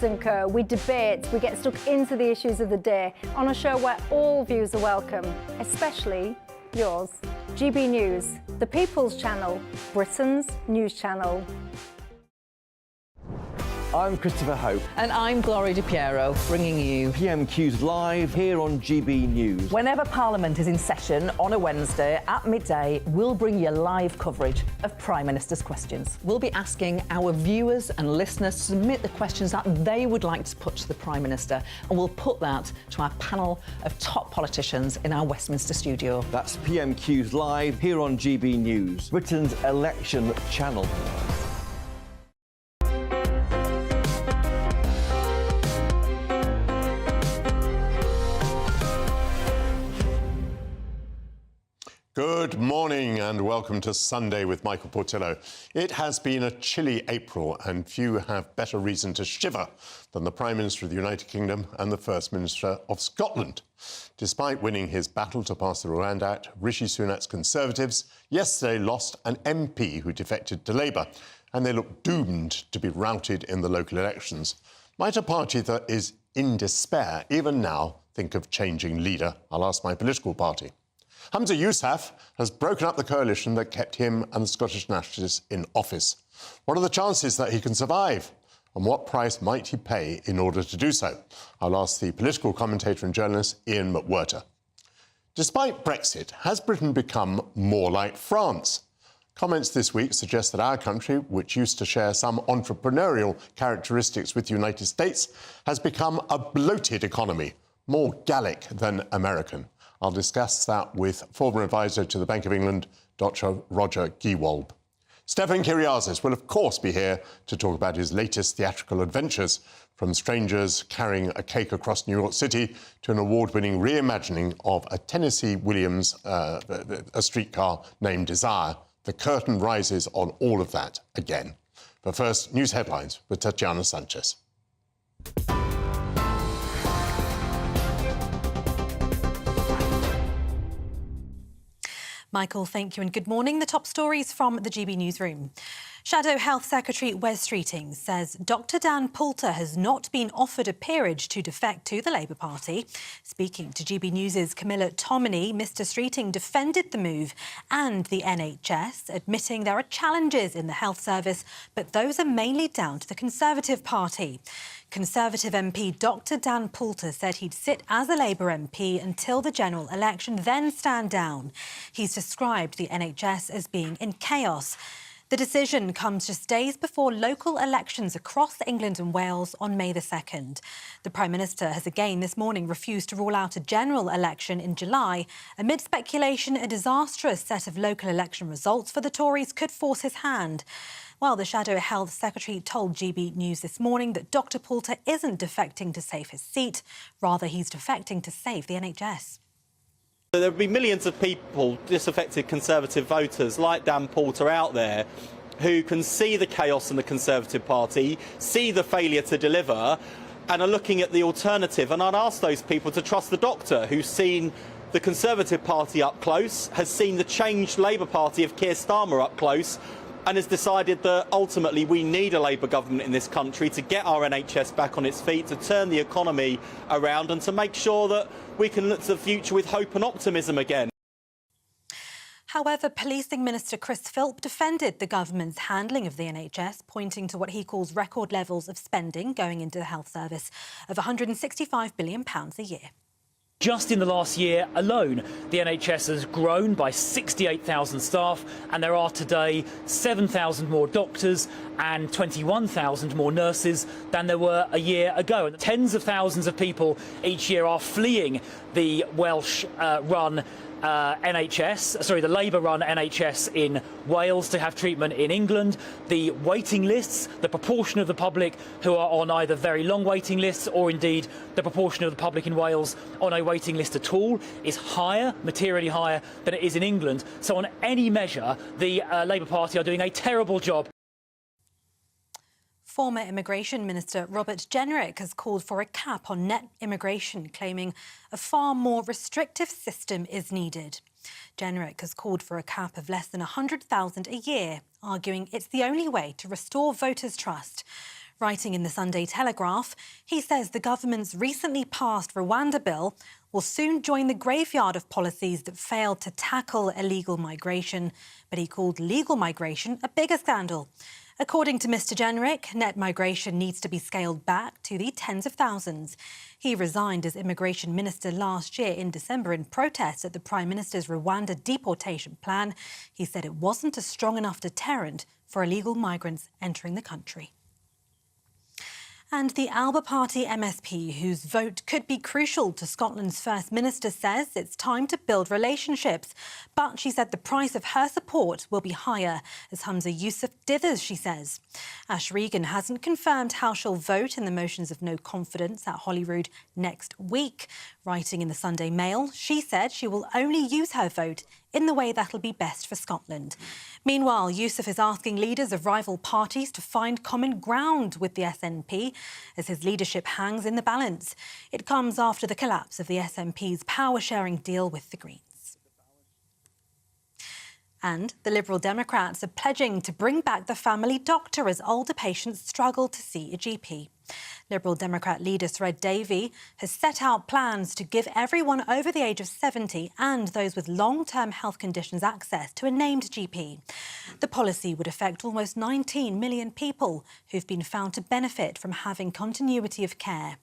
We debate, we get stuck into the issues of the day on a show where all views are welcome, especially yours. GB News, the People's Channel, Britain's news channel. I'm Christopher Hope. And I'm Gloria Di Piero, bringing you PMQ's live here on GB News. Whenever Parliament is in session on a Wednesday at midday, we'll bring you live coverage of Prime Minister's questions. We'll be asking our viewers and listeners to submit the questions that they would like to put to the Prime Minister, and we'll put that to our panel of top politicians in our Westminster studio. That's PMQ's live here on GB News, Britain's election channel. Good morning and welcome to Sunday with Michael Portillo. It has been a chilly April and few have better reason to shiver than the Prime Minister of the United Kingdom and the First Minister of Scotland. Despite winning his battle to pass the Rwanda Act, Rishi Sunak's Conservatives yesterday lost an MP who defected to Labour, and they look doomed to be routed in the local elections. Might a party that is in despair even now think of changing leader? I'll ask my political party. Humza Yousaf has broken up the coalition that kept him and the Scottish Nationalists in office. What are the chances that he can survive? And what price might he pay in order to do so? I'll ask the political commentator and journalist Ian McWhirter. Despite Brexit, has Britain become more like France? Comments this week suggest that our country, which used to share some entrepreneurial characteristics with the United States, has become a bloated economy, more Gallic than American. I'll discuss that with former advisor to the Bank of England, Dr. Roger Giewolb. Stefan Kyriazis will, of course, be here to talk about his latest theatrical adventures, from strangers carrying a cake across New York City to an award-winning reimagining of a Tennessee Williams a streetcar named Desire. The curtain rises on all of that again. But first, news headlines with Tatiana Sanchez. Michael, thank you and good morning. The top stories from the GB Newsroom. Shadow Health Secretary Wes Streeting says Dr Dan Poulter has not been offered a peerage to defect to the Labour Party. Speaking to GB News' Camilla Tominey, Mr Streeting defended the move and the NHS, admitting there are challenges in the health service, but those are mainly down to the Conservative Party. Conservative MP Dr Dan Poulter said he'd sit as a Labour MP until the general election, then stand down. He's described the NHS as being in chaos. The decision comes just days before local elections across England and Wales on May the 2nd. The Prime Minister has again this morning refused to rule out a general election in July. Amid speculation, a disastrous set of local election results for the Tories could force his hand. Well, the Shadow Health Secretary told GB News this morning that Dr Poulter isn't defecting to save his seat, rather he's defecting to save the NHS. There will be millions of people, disaffected Conservative voters like Dan Poulter out there, who can see the chaos in the Conservative Party, see the failure to deliver, and are looking at the alternative. And I'd ask those people to trust the doctor, who's seen the Conservative Party up close, has seen the changed Labour Party of Keir Starmer up close, and has decided that ultimately we need a Labour government in this country to get our NHS back on its feet, to turn the economy around and to make sure that we can look to the future with hope and optimism again. However, Policing Minister Chris Philp defended the government's handling of the NHS, pointing to what he calls record levels of spending going into the health service of £165 billion a year. Just in the last year alone, the NHS has grown by 68,000 staff, and there are today 7,000 more doctors and 21,000 more nurses than there were a year ago. And tens of thousands of people each year are fleeing the Welsh-run the Labour-run NHS in Wales to have treatment in England. The waiting lists, the proportion of the public who are on either very long waiting lists or indeed the proportion of the public in Wales on a waiting list at all is higher, materially higher than it is in England. So on any measure, the Labour Party are doing a terrible job. Former Immigration Minister Robert Jenrick has called for a cap on net immigration, claiming a far more restrictive system is needed. Jenrick has called for a cap of less than 100,000 a year, arguing it's the only way to restore voters' trust. Writing in the Sunday Telegraph, he says the government's recently passed Rwanda bill will soon join the graveyard of policies that failed to tackle illegal migration, but he called legal migration a bigger scandal. According to Mr Jenrick, net migration needs to be scaled back to the tens of thousands. He resigned as immigration minister last year in December in protest at the Prime Minister's Rwanda deportation plan. He said it wasn't a strong enough deterrent for illegal migrants entering the country. And the Alba Party MSP, whose vote could be crucial to Scotland's First Minister, says it's time to build relationships. But she said the price of her support will be higher, as Humza Yousaf dithers, she says. Ash Regan hasn't confirmed how she'll vote in the motions of no confidence at Holyrood next week. Writing in the Sunday Mail, she said she will only use her vote in the way that'll be best for Scotland. Meanwhile, Yousaf is asking leaders of rival parties to find common ground with the SNP as his leadership hangs in the balance. It comes after the collapse of the SNP's power-sharing deal with the Greens. And the Liberal Democrats are pledging to bring back the family doctor as older patients struggle to see a GP. Liberal Democrat leader Sred Davey has set out plans to give everyone over the age of 70 and those with long-term health conditions access to a named GP. The policy would affect almost 19 million people who've been found to benefit from having continuity of care.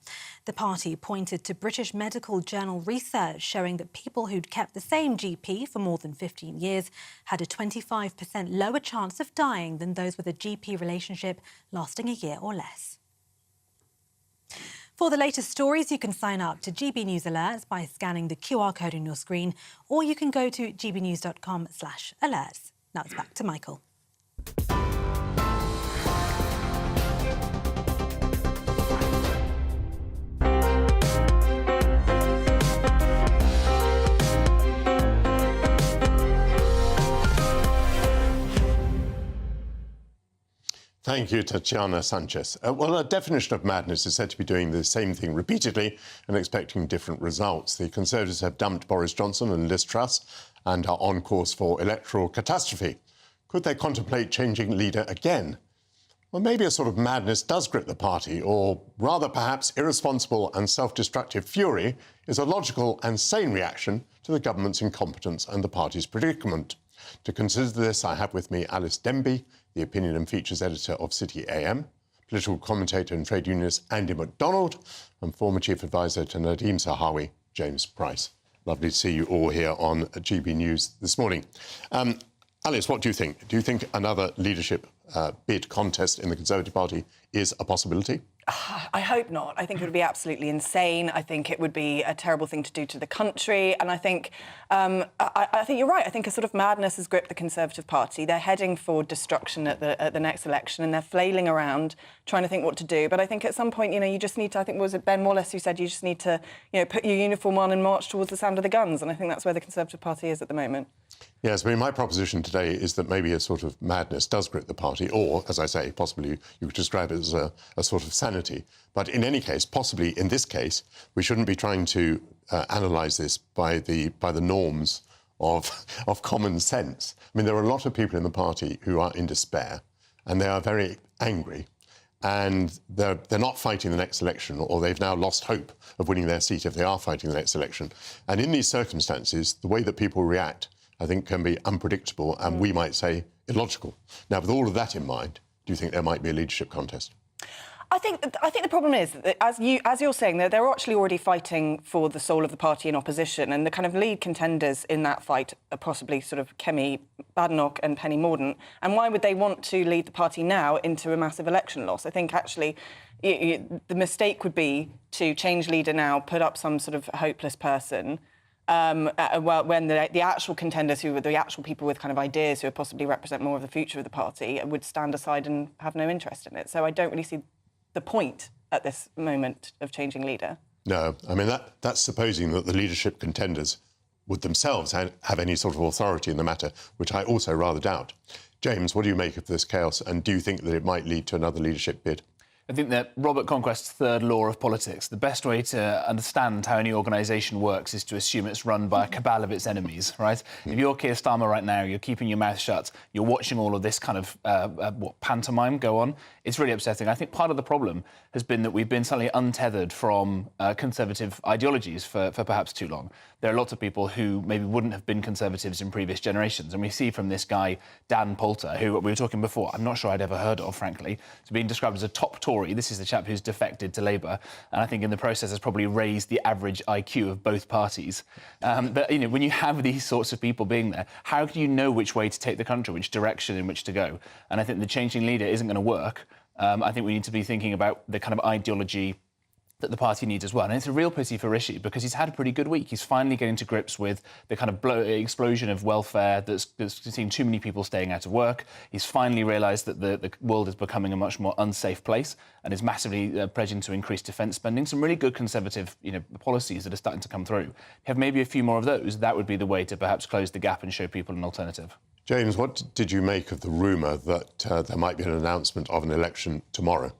The party pointed to British Medical Journal research showing that people who'd kept the same GP for more than 15 years had a 25% lower chance of dying than those with a GP relationship lasting a year or less. For the latest stories, you can sign up to GB News Alerts by scanning the QR code on your screen, or you can go to gbnews.com/alerts. Now it's back to Michael. Thank you, Tatiana Sanchez. Well, a definition of madness is said to be doing the same thing repeatedly and expecting different results. The Conservatives have dumped Boris Johnson and Liz Truss and are on course for electoral catastrophe. Could they contemplate changing leader again? Well, maybe a sort of madness does grip the party, or rather perhaps irresponsible and self-destructive fury is a logical and sane reaction to the government's incompetence and the party's predicament. To consider this, I have with me Alice Denby, the opinion and features editor of City AM, political commentator and trade unionist Andy MacDonald, and former chief advisor to Nadeem Zahawi, James Price. Lovely to see you all here on GB News this morning. Alice, what do you think? Do you think another leadership bid contest in the Conservative Party is a possibility? I hope not. I think it would be absolutely insane. I think it would be a terrible thing to do to the country. And I think I think you're right. I think a sort of madness has gripped the Conservative Party. They're heading for destruction at the next election, and they're flailing around trying to think what to do. But I think at some point, you just need to, I think, was it Ben Wallace who said you just need to, put your uniform on and march towards the sound of the guns. And I think that's where the Conservative Party is at the moment. Yes, I mean, my proposition today is that maybe a sort of madness does grip the party, or, as I say, possibly you could describe it as a sort of sanity. But in any case, possibly in this case, we shouldn't be trying to analyse this by the norms of common sense. I mean, there are a lot of people in the party who are in despair, and they are very angry, and they're not fighting the next election, or they've now lost hope of winning their seat if they are fighting the next election. And in these circumstances, the way that people react, I think, can be unpredictable and we might say illogical. Now, with all of that in mind, do you think there might be a leadership contest? I think the problem is that, as you're saying, they're actually already fighting for the soul of the party in opposition, and the kind of lead contenders in that fight are possibly sort of Kemi Badenoch and Penny Mordaunt. And why would they want to lead the party now into a massive election loss? I think actually the mistake would be to change leader now, put up some sort of hopeless person. When the actual contenders, who are the actual people with kind of ideas who possibly represent more of the future of the party, would stand aside and have no interest in it. So I don't really see the point at this moment of changing leader. No, I mean, that's supposing that the leadership contenders would themselves have any sort of authority in the matter, which I also rather doubt. James, what do you make of this chaos, and do you think that it might lead to another leadership bid? I think that Robert Conquest's third law of politics, the best way to understand how any organisation works is to assume it's run by a cabal of its enemies, right? If you're Keir Starmer right now, you're keeping your mouth shut, you're watching all of this kind of pantomime go on, it's really upsetting. I think part of the problem has been that we've been slightly untethered from conservative ideologies for perhaps too long. There are lots of people who maybe wouldn't have been Conservatives in previous generations, and we see from this guy, Dan Poulter, who we were talking before, I'm not sure I'd ever heard of, frankly, to being described as a top Tory. This is the chap who's defected to Labour, and I think in the process has probably raised the average IQ of both parties. But, you know, when you have these sorts of people being there, how do you know which way to take the country, which direction in which to go? And I think the changing leader isn't going to work. I think we need to be thinking about the kind of ideology that the party needs as well. And it's a real pity for Rishi because he's had a pretty good week. He's finally getting to grips with the kind of explosion of welfare that's seen too many people staying out of work. He's finally realised that the world is becoming a much more unsafe place and is massively pledging to increase defence spending. Some really good Conservative policies that are starting to come through. Have maybe a few more of those, that would be the way to perhaps close the gap and show people an alternative. James, what did you make of the rumour that there might be an announcement of an election tomorrow?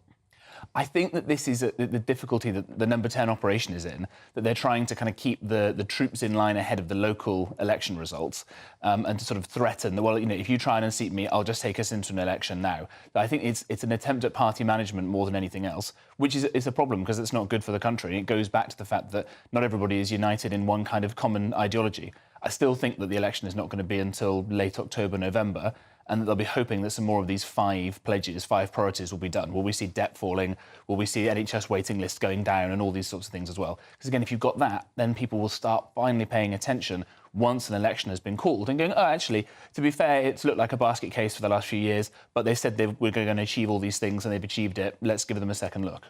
I think that this is the difficulty that the Number 10 operation is in, that they're trying to kind of keep the troops in line ahead of the local election results and to sort of threaten that, well, you know, if you try and unseat me, I'll just take us into an election now. But I think it's an attempt at party management more than anything else, which is a problem because it's not good for the country. And it goes back to the fact that not everybody is united in one kind of common ideology. I still think that the election is not going to be until late October, November, and that they'll be hoping that some more of these 5 pledges, 5 priorities will be done. Will we see debt falling? Will we see NHS waiting lists going down and all these sorts of things as well? Because, again, if you've got that, then people will start finally paying attention once an election has been called and going, oh, actually, to be fair, it's looked like a basket case for the last few years, but they said they were going to achieve all these things and they've achieved it. Let's give them a second look.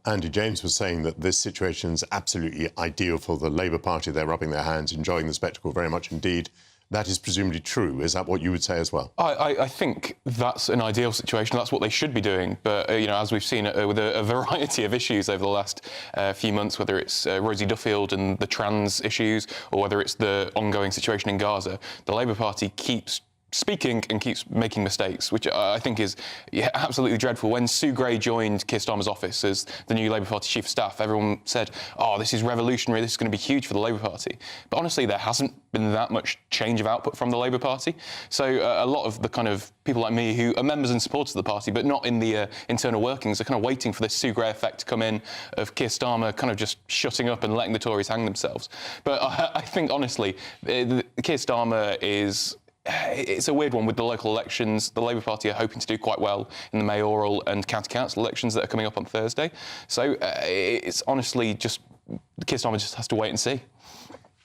Andy, James was saying that this situation is absolutely ideal for the Labour Party. They're rubbing their hands, enjoying the spectacle very much indeed. That is presumably true. Is that what you would say as well? I think that's an ideal situation. That's what they should be doing. But, you know, as we've seen with a variety of issues over the last few months, whether it's Rosie Duffield and the trans issues or whether it's the ongoing situation in Gaza, the Labour Party keeps speaking and keeps making mistakes, which I think is absolutely dreadful. When Sue Gray joined Keir Starmer's office as the new Labour Party Chief of Staff, everyone said, oh, this is revolutionary, this is going to be huge for the Labour Party. But honestly, there hasn't been that much change of output from the Labour Party. So a lot of the kind of people like me who are members and supporters of the party, but not in the internal workings, are kind of waiting for this Sue Gray effect to come in of Keir Starmer kind of just shutting up and letting the Tories hang themselves. But I think, honestly, Keir Starmer is... It's a weird one with the local elections. The Labour Party are hoping to do quite well in the mayoral and county council elections that are coming up on Thursday. So it's honestly just Keir Starmer just has to wait and see.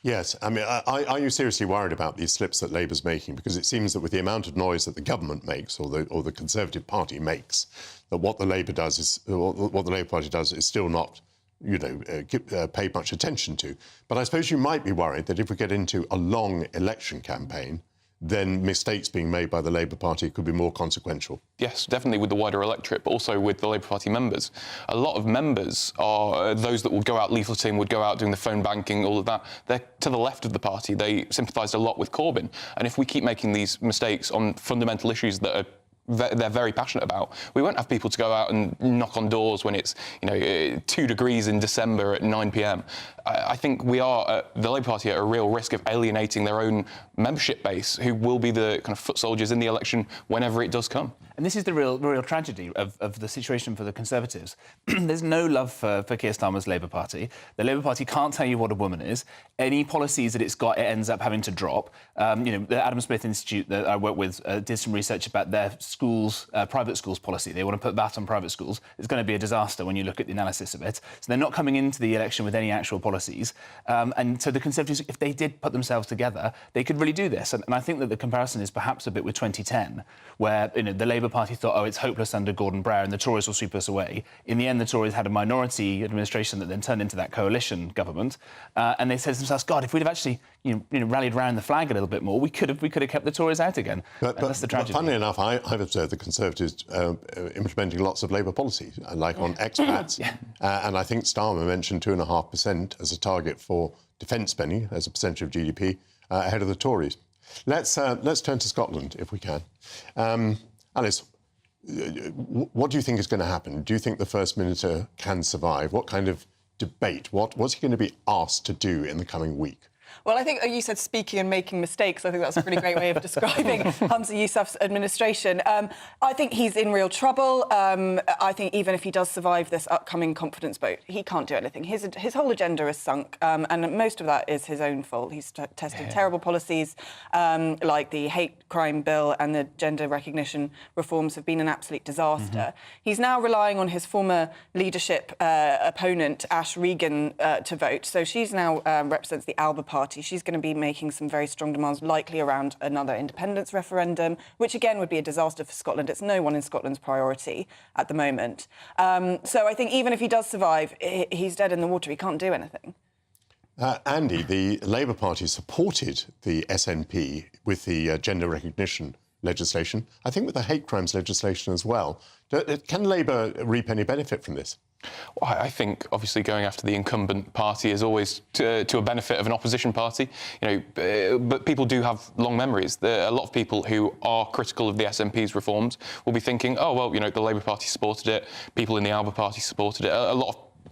Yes, I mean, are you seriously worried about these slips that Labour's making? Because it seems that with the amount of noise that the government makes, or the Conservative Party makes, that what the Labour Party does is still not, you know, paid much attention to. But I suppose you might be worried that if we get into a long election campaign, then mistakes being made by the Labour Party could be more consequential. Yes, definitely with the wider electorate, but also with the Labour Party members. A lot of members are those that would go out leafleting, would go out doing the phone banking, all of that. They're to the left of the party. They sympathised a lot with Corbyn. And if we keep making these mistakes on fundamental issues that are they're very passionate about, we won't have people to go out and knock on doors when it's 2 degrees in December at 9 p.m. I think we are, the Labour Party, at a real risk of alienating their own membership base, who will be the kind of foot soldiers in the election whenever it does come. And this is the real tragedy of the situation for the Conservatives. There's no love for Keir Starmer's Labour Party. The Labour Party can't tell you what a woman is. Any policies that it's got, it ends up having to drop. The Adam Smith Institute that I work with did some research about their schools, private schools policy. They want to put that on private schools. It's going to be a disaster when you look at the analysis of it. So they're not coming into the election with any actual policies. And so the Conservatives, if they did put themselves together, they could really do this. And I think that the comparison is perhaps a bit with 2010, where the Labour Party thought, oh, it's hopeless under Gordon Brown and the Tories will sweep us away. In the end, the Tories had a minority administration that then turned into that coalition government. And they said to themselves, God, if we'd have actually rallied around the flag a little bit more, we could have kept the Tories out again. But that's the tragedy. But funnily enough, I've observed the Conservatives implementing lots of Labour policies, like on expats. And I think Starmer mentioned 2.5% as a target for defence spending as a percentage of GDP ahead of the Tories. Let's turn to Scotland, if we can. Alice, what do you think is going to happen? Do you think the First Minister can survive? What kind of debate? What's he going to be asked to do in the coming week? Well, I think you said speaking and making mistakes. I think that's a pretty great way of describing Hamza Yousaf's administration. I think he's in real trouble. I think even if he does survive this upcoming confidence vote, he can't do anything. His whole agenda is sunk, and most of that is his own fault. He's tested terrible policies like the hate crime bill and the gender recognition reforms have been an absolute disaster. He's now relying on his former leadership opponent, Ash Regan, to vote. So she's now represents the Alba Party. She's going to be making some very strong demands, likely around another independence referendum, which again would be a disaster for Scotland. It's no one in Scotland's priority at the moment. So I think even if he does survive, he's dead in the water. He can't do anything. Andy, the Labour Party supported the SNP with the gender recognition legislation, I think with the hate crimes legislation as well. Can Labour reap any benefit from this? Well, I think obviously going after the incumbent party is always to a benefit of an opposition party, but people do have long memories. There are a lot of people who are critical of the SNP's reforms will be thinking, oh well, the Labour Party supported it, people in the Alba Party supported it.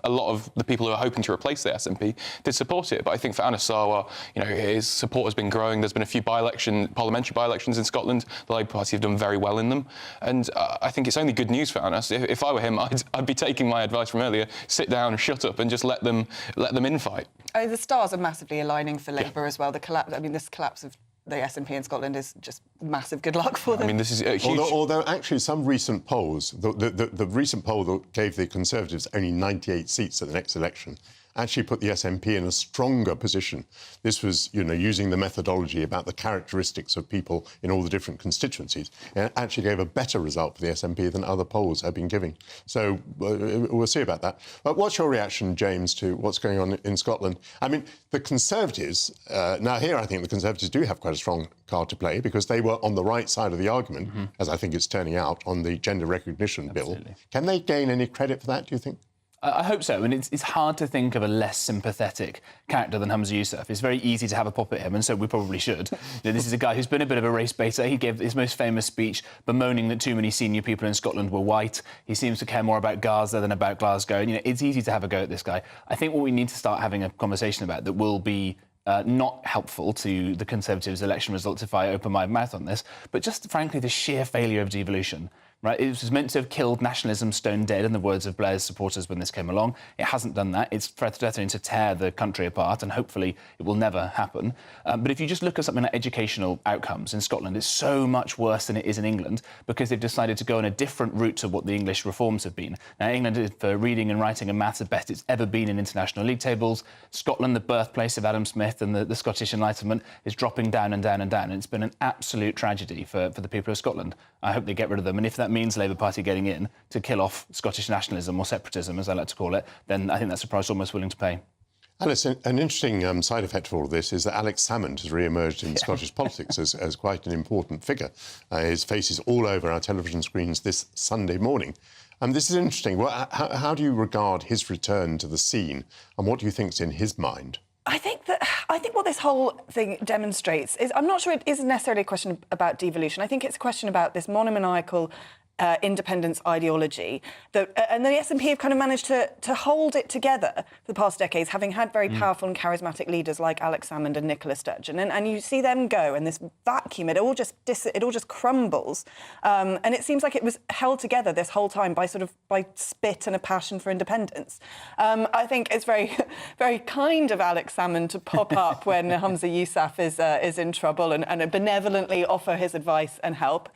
A lot of the people who are hoping to replace the SNP did support it. But I think for Anas Sarwar, his support has been growing. There's been a few parliamentary by-elections in Scotland. The Labour Party have done very well in them. And I think it's only good news for Anas. If I were him, I'd be taking my advice from earlier, sit down and shut up and just let them infight. The stars are massively aligning for Labour as well. This collapse of the SNP in Scotland is just massive good luck for them. I mean, this is a huge... Although actually some recent polls, the recent poll that gave the Conservatives only 98 seats at the next election, actually put the SNP in a stronger position. This was, using the methodology about the characteristics of people in all the different constituencies. It actually gave a better result for the SNP than other polls have been giving. So we'll see about that. But what's your reaction, James, to what's going on in Scotland? I mean, the Conservatives, now here I think the Conservatives do have quite a strong card to play because they were on the right side of the argument, as I think it's turning out, on the gender recognition bill. Can they gain any credit for that, do you think? I hope so. And it's hard to think of a less sympathetic character than Hamza Yousaf. It's very easy to have a pop at him, and so we probably should. This is a guy who's been a bit of a race baiter. He gave his most famous speech bemoaning that too many senior people in Scotland were white. He seems to care more about Gaza than about Glasgow. And, it's easy to have a go at this guy. I think what we need to start having a conversation about that will be not helpful to the Conservatives' election results if I open my mouth on this, but just, frankly, the sheer failure of devolution. Right, it was meant to have killed nationalism stone dead, in the words of Blair's supporters when this came along. It hasn't done that. It's threatening to tear the country apart, and hopefully it will never happen. But if you just look at something like educational outcomes in Scotland, it's so much worse than it is in England because they've decided to go on a different route to what the English reforms have been. Now, England, for reading and writing and maths, the best it's ever been in international league tables. Scotland, the birthplace of Adam Smith and the Scottish Enlightenment, is dropping down and down and down. And it's been an absolute tragedy for the people of Scotland. I hope they get rid of them. And if that means Labour Party getting in to kill off Scottish nationalism or separatism, as I like to call it, then I think that's a price almost willing to pay. Alice, an interesting side effect of all of this is that Alex Salmond has re-emerged in Scottish politics as quite an important figure. His face is all over our television screens this Sunday morning. This is interesting. Well, how do you regard his return to the scene, and what do you think's in his mind? I think what this whole thing demonstrates is, I'm not sure it is necessarily a question about devolution. I think it's a question about this monomaniacal independence ideology, and the SNP have kind of managed to hold it together for the past decades, having had very powerful and charismatic leaders like Alex Salmond and Nicola Sturgeon, and you see them go, and this vacuum, it all just crumbles, and it seems like it was held together this whole time by spit and a passion for independence. I think it's very, very kind of Alex Salmond to pop up when Hamza Yousaf is in trouble and benevolently offer his advice and help.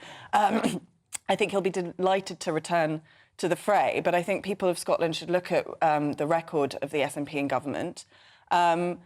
I think he'll be delighted to return to the fray, but I think people of Scotland should look at the record of the SNP in government and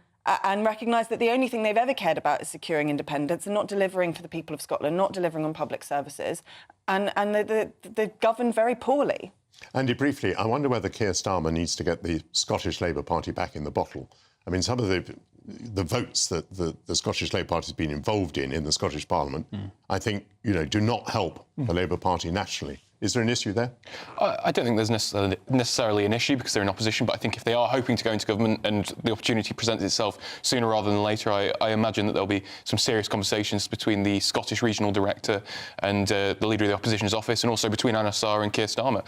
recognise that the only thing they've ever cared about is securing independence and not delivering for the people of Scotland, not delivering on public services, and they govern very poorly. Andy, briefly, I wonder whether Keir Starmer needs to get the Scottish Labour Party back in the bottle. I mean, some of the votes that the Scottish Labour Party has been involved in the Scottish Parliament, I think, do not help the Labour Party nationally. Is there an issue there? I don't think there's necessarily an issue because they're in opposition, but I think if they are hoping to go into government and the opportunity presents itself sooner rather than later, I imagine that there'll be some serious conversations between the Scottish Regional Director and the Leader of the Opposition's office, and also between Anna Sarr and Keir Starmer.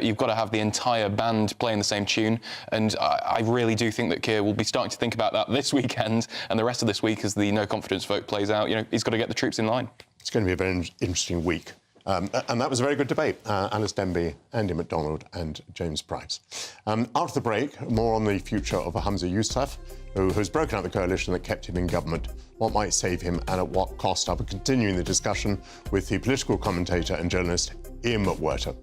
You've got to have the entire band playing the same tune, and I really do think that Keir will be starting to think about that this weekend and the rest of this week as the no-confidence vote plays out. You know, he's got to get the troops in line. It's going to be a very interesting week. And that was a very good debate. Alice Denby, Andy MacDonald and James Price. After the break, more on the future of Hamza Yousaf, who has broken up the coalition that kept him in government. What might save him and at what cost? I'll be continuing the discussion with the political commentator and journalist Ian McWhirter.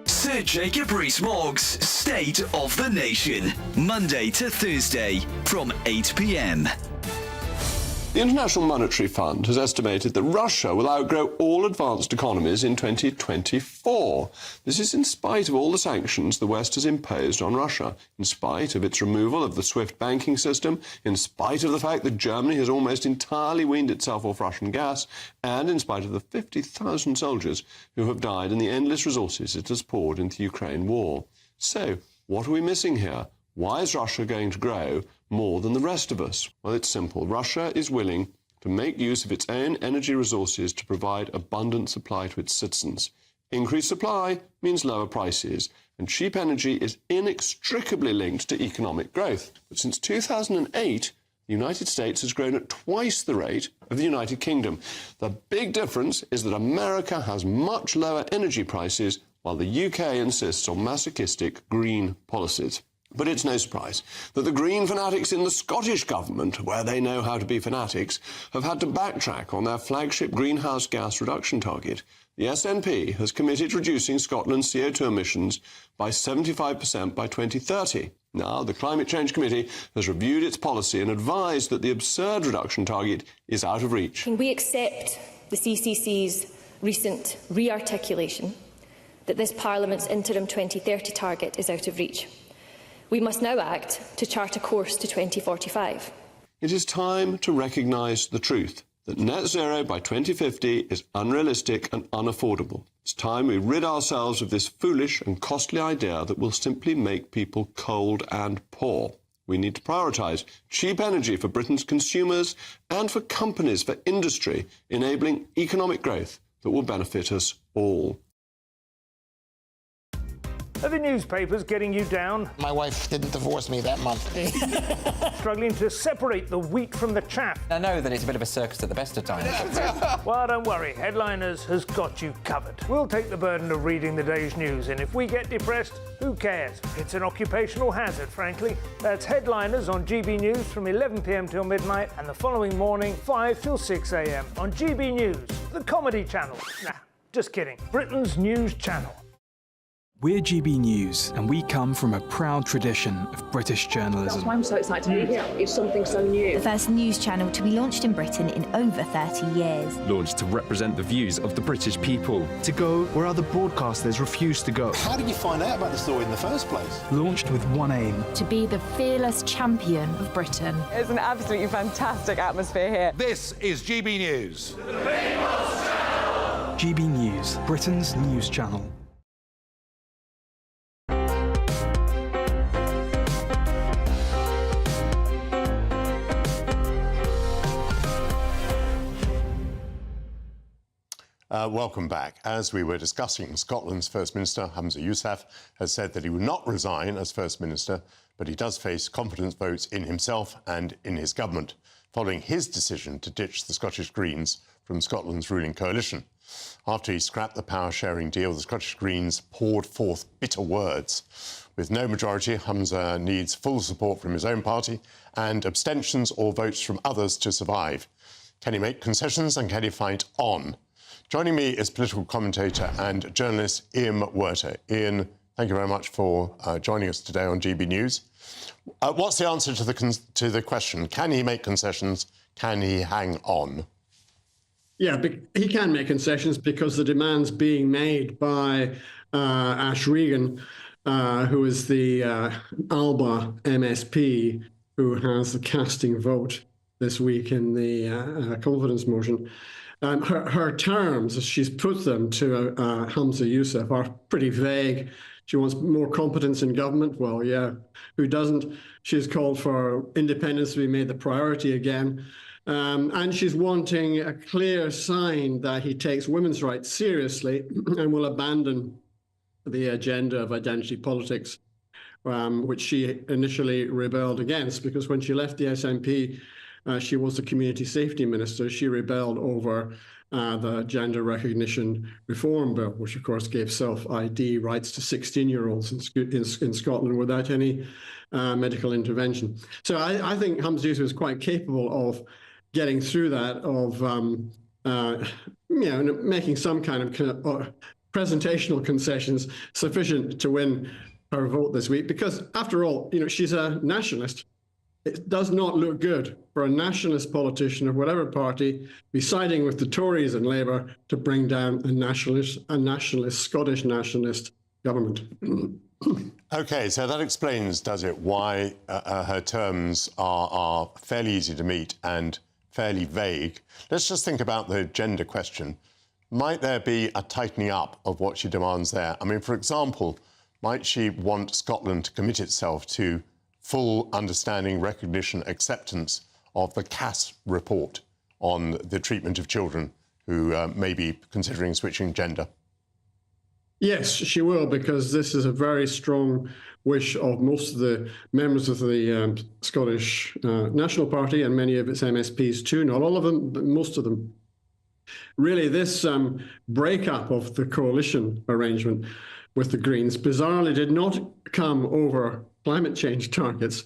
Sir Jacob Rees-Mogg's State of the Nation, Monday to Thursday from 8 p.m. The International Monetary Fund has estimated that Russia will outgrow all advanced economies in 2024. This is in spite of all the sanctions the West has imposed on Russia, in spite of its removal of the SWIFT banking system, in spite of the fact that Germany has almost entirely weaned itself off Russian gas, and in spite of the 50,000 soldiers who have died and the endless resources it has poured into the Ukraine war. So, what are we missing here? Why is Russia going to grow more than the rest of us? Well, it's simple. Russia is willing to make use of its own energy resources to provide abundant supply to its citizens. Increased supply means lower prices, and cheap energy is inextricably linked to economic growth. But since 2008, the United States has grown at twice the rate of the United Kingdom. The big difference is that America has much lower energy prices, while the UK insists on masochistic green policies. But it's no surprise that the Green fanatics in the Scottish government, where they know how to be fanatics, have had to backtrack on their flagship greenhouse gas reduction target. The SNP has committed to reducing Scotland's CO2 emissions by 75% by 2030. Now, the Climate Change Committee has reviewed its policy and advised that the absurd reduction target is out of reach. Can we accept the CCC's recent re-articulation that this Parliament's interim 2030 target is out of reach? We must now act to chart a course to 2045. It is time to recognise the truth that net zero by 2050 is unrealistic and unaffordable. It's time we rid ourselves of this foolish and costly idea that will simply make people cold and poor. We need to prioritise cheap energy for Britain's consumers and for companies, for industry, enabling economic growth that will benefit us all. Are the newspapers getting you down? My wife didn't divorce me that month. Struggling to separate the wheat from the chaff? I know that it's a bit of a circus at the best of times. Well, don't worry. Headliners has got you covered. We'll take the burden of reading the day's news, and if we get depressed, who cares? It's an occupational hazard, frankly. That's Headliners on GB News from 11 p.m. till midnight, and the following morning, 5 till 6 a.m. on GB News, the comedy channel. Nah, just kidding. Britain's news channel. We're GB News, and we come from a proud tradition of British journalism. That's why I'm so excited to be here. It's something so new. The first news channel to be launched in Britain in over 30 years. Launched to represent the views of the British people. To go where other broadcasters refuse to go. How did you find out about the story in the first place? Launched with one aim. To be the fearless champion of Britain. It's an absolutely fantastic atmosphere here. This is GB News. The People's Channel. GB News, Britain's news channel. Welcome back. As we were discussing, Scotland's First Minister, Hamza Yousaf, has said that he will not resign as First Minister, but he does face confidence votes in himself and in his government, following his decision to ditch the Scottish Greens from Scotland's ruling coalition. After he scrapped the power-sharing deal, the Scottish Greens poured forth bitter words. With no majority, Hamza needs full support from his own party and abstentions or votes from others to survive. Can he make concessions and can he fight on? Joining me is political commentator and journalist Ian McWhirter. Ian, thank you very much for joining us today on GB News. What's the answer to the question? Can he make concessions? Can he hang on? Yeah, he can make concessions because the demands being made by Ash Regan, who is the Alba MSP, who has the casting vote this week in the confidence motion. Her terms, as she's put them to Hamza Yousaf, are pretty vague. She wants more competence in government. Well, yeah, who doesn't? She's called for independence to be made the priority again. And she's wanting a clear sign that he takes women's rights seriously and will abandon the agenda of identity politics, which she initially rebelled against, because when she left the SNP, she was the community safety minister. She rebelled over the gender recognition reform bill, which of course gave self-ID rights to 16-year-olds in Scotland without any medical intervention. So I think Hamza Yousaf is quite capable of getting through that, of making some kind of presentational concessions sufficient to win her vote this week. Because after all, she's a nationalist. It does not look good for a nationalist politician of whatever party be siding with the Tories and Labour to bring down a nationalist, Scottish nationalist government. OK, so that explains, does it, why her terms are fairly easy to meet and fairly vague. Let's just think about the gender question. Might there be a tightening up of what she demands there? I mean, for example, might she want Scotland to commit itself to full understanding, recognition, acceptance of the Cass report on the treatment of children who may be considering switching gender? Yes, she will, because this is a very strong wish of most of the members of the Scottish National Party and many of its MSPs too, not all of them, but most of them. Really, this breakup of the coalition arrangement with the Greens bizarrely did not come over climate change targets,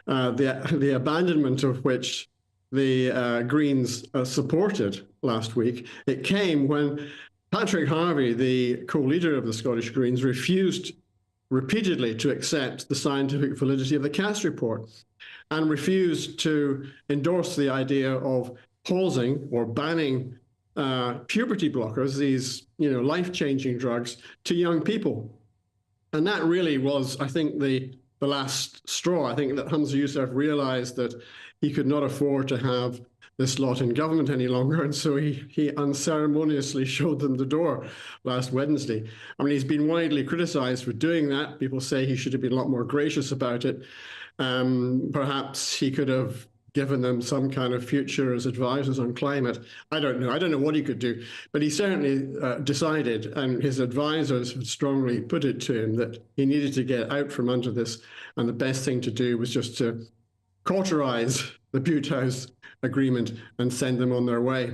the abandonment of which the Greens supported last week. It came when Patrick Harvie, the co-leader of the Scottish Greens, refused repeatedly to accept the scientific validity of the Cass report and refused to endorse the idea of pausing or banning puberty blockers, these life-changing drugs, to young people. And that really was, I think, the last straw. I think that Hamza Yousaf realised that he could not afford to have this lot in government any longer, and so he unceremoniously showed them the door last Wednesday. I mean, he's been widely criticised for doing that. People say he should have been a lot more gracious about it. Perhaps he could have given them some kind of future as advisors on climate. I don't know. I don't know what he could do, but he certainly decided, and his advisors had strongly put it to him, that he needed to get out from under this, and the best thing to do was just to cauterise the Butte House agreement and send them on their way.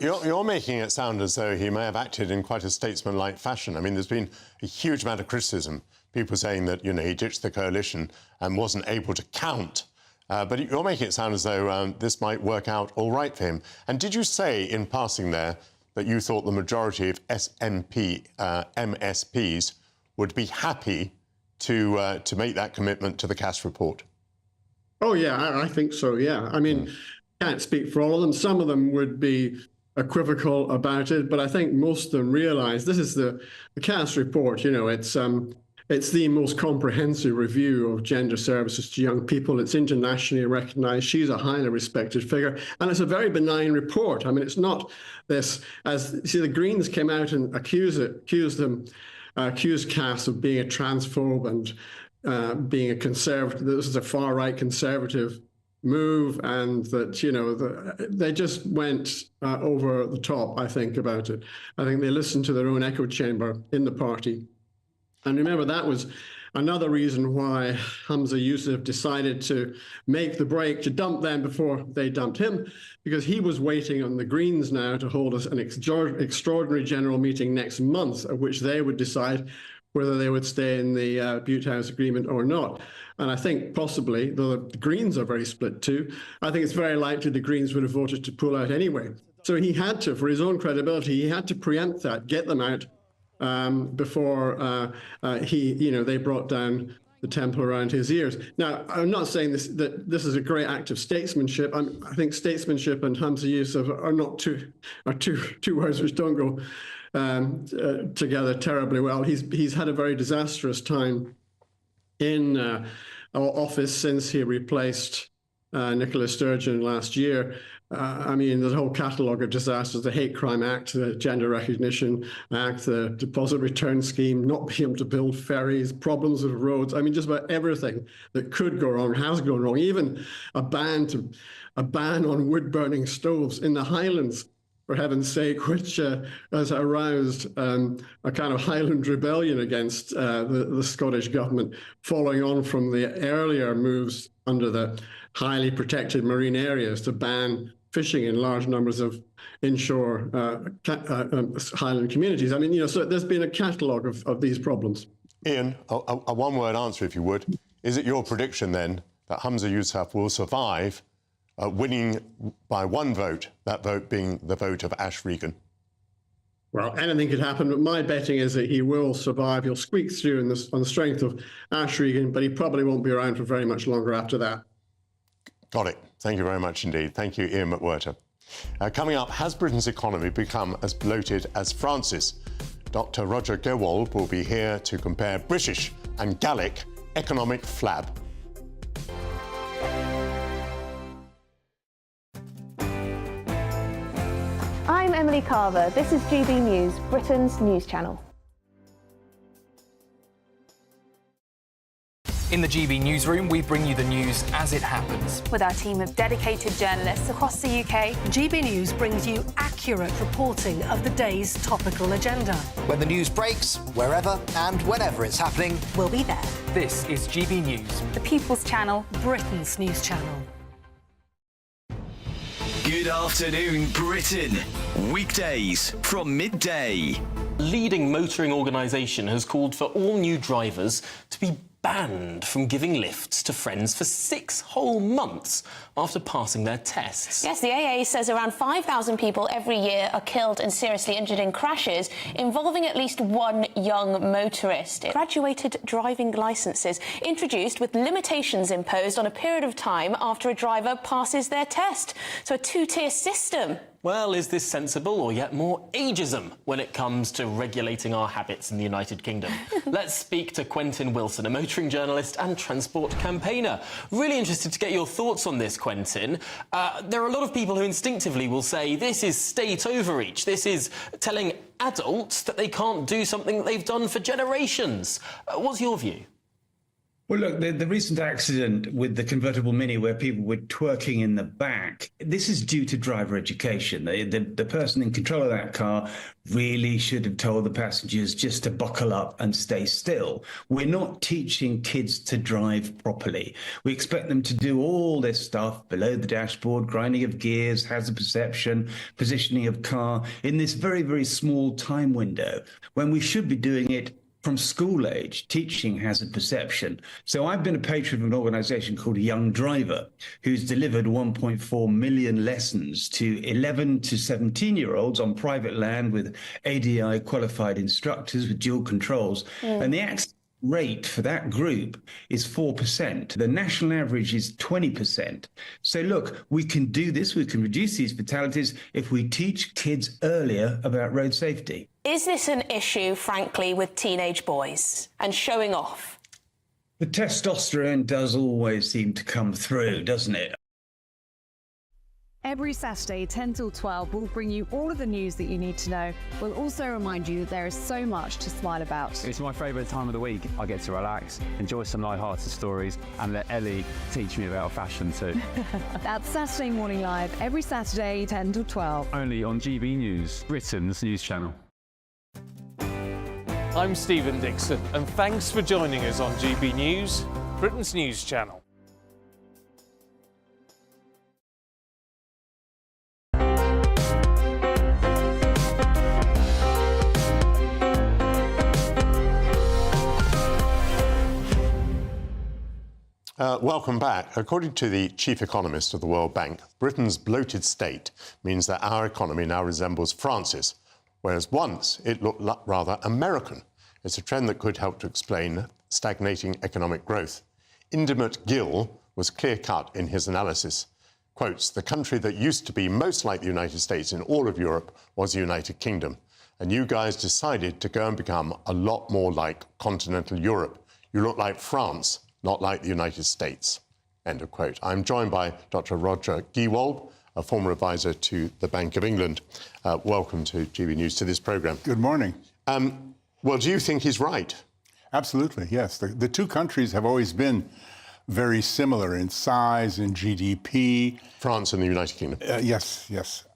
You're making it sound as though he may have acted in quite a statesman-like fashion. I mean, there's been a huge amount of criticism, people saying that, he ditched the coalition and wasn't able to count. But you're making it sound as though this might work out all right for him. And did you say, in passing there, that you thought the majority of MSPs would be happy to make that commitment to the Cass report? Oh, yeah, I think so, yeah. I mean, can't speak for all of them. Some of them would be equivocal about it, but I think most of them realise this is the Cass report. It's the most comprehensive review of gender services to young people. It's internationally recognised. She's a highly respected figure, and it's a very benign report. I mean, it's not this, the Greens came out and accused Cass of being a transphobe and being a conservative. This is a far-right conservative move, and that they just went over the top, I think, about it. I think they listened to their own echo chamber in the party. And remember, that was another reason why Hamza Yousaf decided to make the break, to dump them before they dumped him, because he was waiting on the Greens now to hold an extraordinary general meeting next month, at which they would decide whether they would stay in the Butte House agreement or not. And I think possibly, though the Greens are very split too, I think it's very likely the Greens would have voted to pull out anyway. So he had to, for his own credibility, he had to preempt that, get them out before they brought down the temple around his ears. Now, I'm not saying that this is a great act of statesmanship. I think statesmanship and Hamza Yousaf are two words which don't go together terribly well. He's had a very disastrous time in office since he replaced Nicola Sturgeon last year. I mean, there's a whole catalogue of disasters, the Hate Crime Act, the Gender Recognition Act, the Deposit Return Scheme, not being able to build ferries, problems with roads. I mean, just about everything that could go wrong has gone wrong. Even a ban on wood-burning stoves in the Highlands, for heaven's sake, which has aroused a kind of Highland rebellion against the Scottish government, following on from the earlier moves under the highly protected marine areas to ban fishing in large numbers of inshore Highland communities. I mean, you know, so there's been a catalogue of these problems. Ian, a one-word answer, if you would. Is it your prediction, then, that Humza Yousaf will survive winning by one vote, that vote being the vote of Ash Regan? Well, anything could happen, but my betting is that he will survive. He'll squeak through on the strength of Ash Regan, but he probably won't be around for very much longer after that. Got it. Thank you very much indeed. Thank you, Ian McWhirter. Coming up, has Britain's economy become as bloated as France's? Dr. Roger Gewald will be here to compare British and Gallic economic flab. I'm Emily Carver. This is GB News, Britain's news channel. In the GB newsroom, we bring you the news as it happens. With our team of dedicated journalists across the UK, GB News brings you accurate reporting of the day's topical agenda. When the news breaks, wherever and whenever it's happening, we'll be there. This is GB News, the People's Channel, Britain's news channel. Good afternoon, Britain. Weekdays from midday. Leading motoring organisation has called for all new drivers to be banned from giving lifts to friends for 6 whole months after passing their tests. Yes, the AA says around 5,000 people every year are killed and seriously injured in crashes involving at least one young motorist. Graduated driving licences introduced with limitations imposed on a period of time after a driver passes their test. So a two-tier system. Well, is this sensible or yet more ageism when it comes to regulating our habits in the United Kingdom? Let's speak to Quentin Wilson, a motoring journalist and transport campaigner. Really interested to get your thoughts on this, Quentin. There are a lot of people who instinctively will say this is state overreach. This is telling adults that they can't do something that they've done for generations. What's your view? Well, look, the recent accident with the convertible Mini where people were twerking in the back, this is due to driver education. The person in control of that car really should have told the passengers just to buckle up and stay still. We're not teaching kids to drive properly. We expect them to do all this stuff below the dashboard, grinding of gears, hazard perception, positioning of car, in this very, very small time window, when we should be doing it from school age, teaching hazard perception. So I've been a patron of an organisation called Young Driver, who's delivered 1.4 million lessons to 11 to 17-year-olds on private land with ADI qualified instructors with dual controls. And the accident rate for that group is 4%. The national average is 20%. So look, we can do this, we can reduce these fatalities if we teach kids earlier about road safety. Is this an issue, frankly, with teenage boys and showing off? The testosterone does always seem to come through, doesn't it? Every Saturday, 10 till 12, we'll bring you all of the news that you need to know. We'll also remind you that there is so much to smile about. It's my favourite time of the week. I get to relax, enjoy some light-hearted stories, and let Ellie teach me about fashion too. That's Saturday Morning Live, every Saturday, 10 till 12. Only on GB News, Britain's news channel. I'm Stephen Dixon, and thanks for joining us on GB News, Britain's news channel. Welcome back. According to the chief economist of the World Bank, Britain's bloated state means that our economy now resembles France's, whereas once it looked rather American. It's a trend that could help to explain stagnating economic growth. Indimit Gill was clear-cut in his analysis. Quotes, "The country that used to be most like the United States in all of Europe was the United Kingdom. And you guys decided to go and become a lot more like continental Europe. You look like France, not like the United States." End of quote. I'm joined by Dr. Roger Giewolb, a former advisor to the Bank of England. Welcome to GB News, to this programme. Good morning. Well, do you think he's right? Absolutely, yes. The two countries have always been very similar in size, in GDP. France and the United Kingdom. Yes.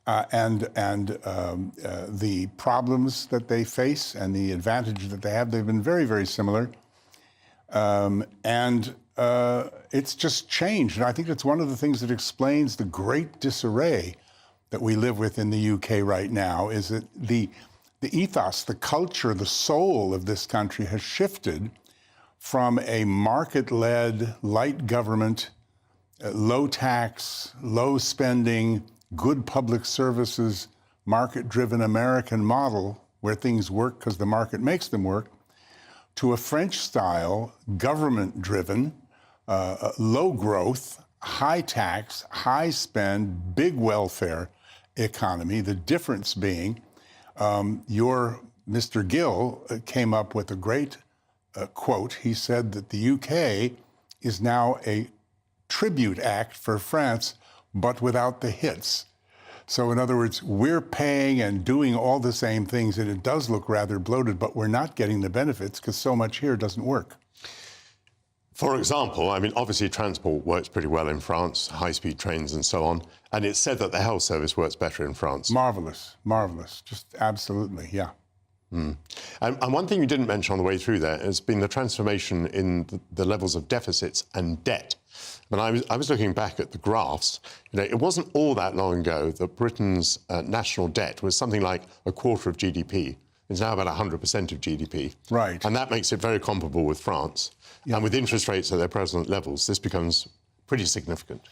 The problems that they face and the advantage that they have, they've been very, very similar. It's just changed. And I think that's one of the things that explains the great disarray that we live with in the UK right now, is that the ethos, the culture, the soul of this country has shifted from a market-led, light government, low tax, low spending, good public services, market-driven American model where things work because the market makes them work, to a French-style, government-driven, low growth, high tax, high spend, big welfare economy. The difference being your Mr. Gill came up with a great quote. He said that the UK is now a tribute act for France, but without the hits. So in other words, we're paying and doing all the same things, and it does look rather bloated, but we're not getting the benefits because so much here doesn't work. For example, I mean, obviously transport works pretty well in France, high-speed trains and so on, and it's said that the health service works better in France. Marvellous, marvellous, just absolutely, yeah. And one thing you didn't mention on the way through there has been the transformation in the levels of deficits and debt. When I was looking back at the graphs, you know, it wasn't all that long ago that Britain's national debt was something like a quarter of GDP. It's now about 100% of GDP. Right. And that makes it very comparable with France. Yeah. And with interest rates at their present levels, this becomes pretty significant.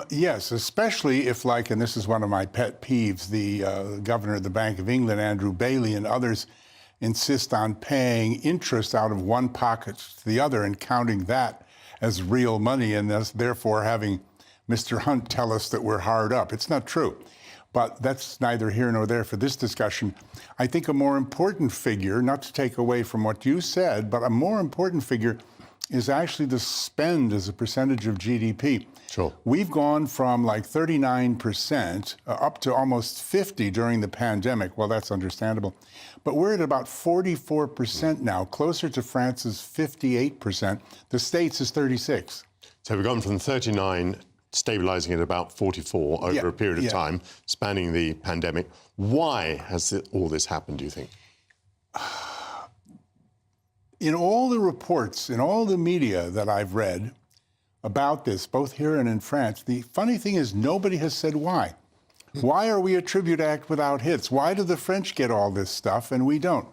Yes, especially if, like, and this is one of my pet peeves, the governor of the Bank of England, Andrew Bailey, and others insist on paying interest out of one pocket to the other and counting that as real money, and therefore having Mr. Hunt tell us that we're hard up. It's not true. But that's neither here nor there for this discussion. I think a more important figure, not to take away from what you said, but a more important figure is actually the spend as a percentage of GDP. Sure. We've gone from like 39% up to almost 50% during the pandemic. Well, that's understandable. But we're at about 44% now, closer to France's 58%. The States is 36%. So we've gone from 39, stabilising at about 44 over a period of time, spanning the pandemic. Why has all this happened, do you think? In all the reports, in all the media that I've read about this, both here and in France, the funny thing is nobody has said why. Why are we a tribute act without hits? Why do the French get all this stuff and we don't?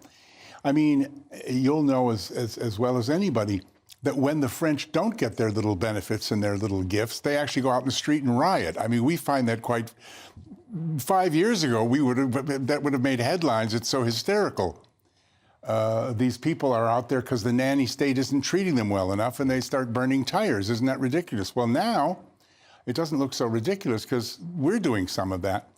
I mean, you'll know as well as anybody that when the French don't get their little benefits and their little gifts, they actually go out in the street and riot. I mean, we find that quite... 5 years ago, that would have made headlines. It's so hysterical. These people are out there because the nanny state isn't treating them well enough, and they start burning tires. Isn't that ridiculous? Well, now it doesn't look so ridiculous because we're doing some of that.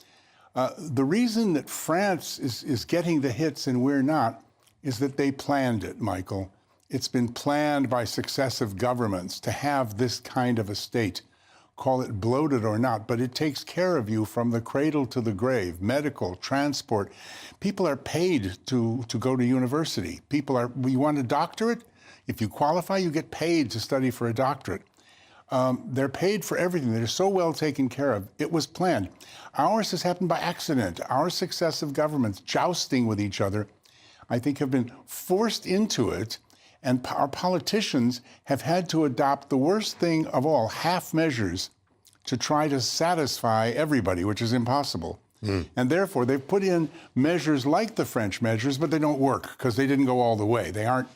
The reason that France is getting the hits and we're not is that they planned it, Michael. It's been planned by successive governments to have this kind of a state. Call it bloated or not, but it takes care of you from the cradle to the grave, medical, transport. People are paid to go to university. You want a doctorate? If you qualify, you get paid to study for a doctorate. They're paid for everything. They're so well taken care of. It was planned. Ours has happened by accident. Our successive governments jousting with each other, I think, have been forced into it. And our politicians have had to adopt the worst thing of all, half measures, to try to satisfy everybody, which is impossible. And therefore, they've put in measures like the French measures, but they don't work because they didn't go all the way. They aren't,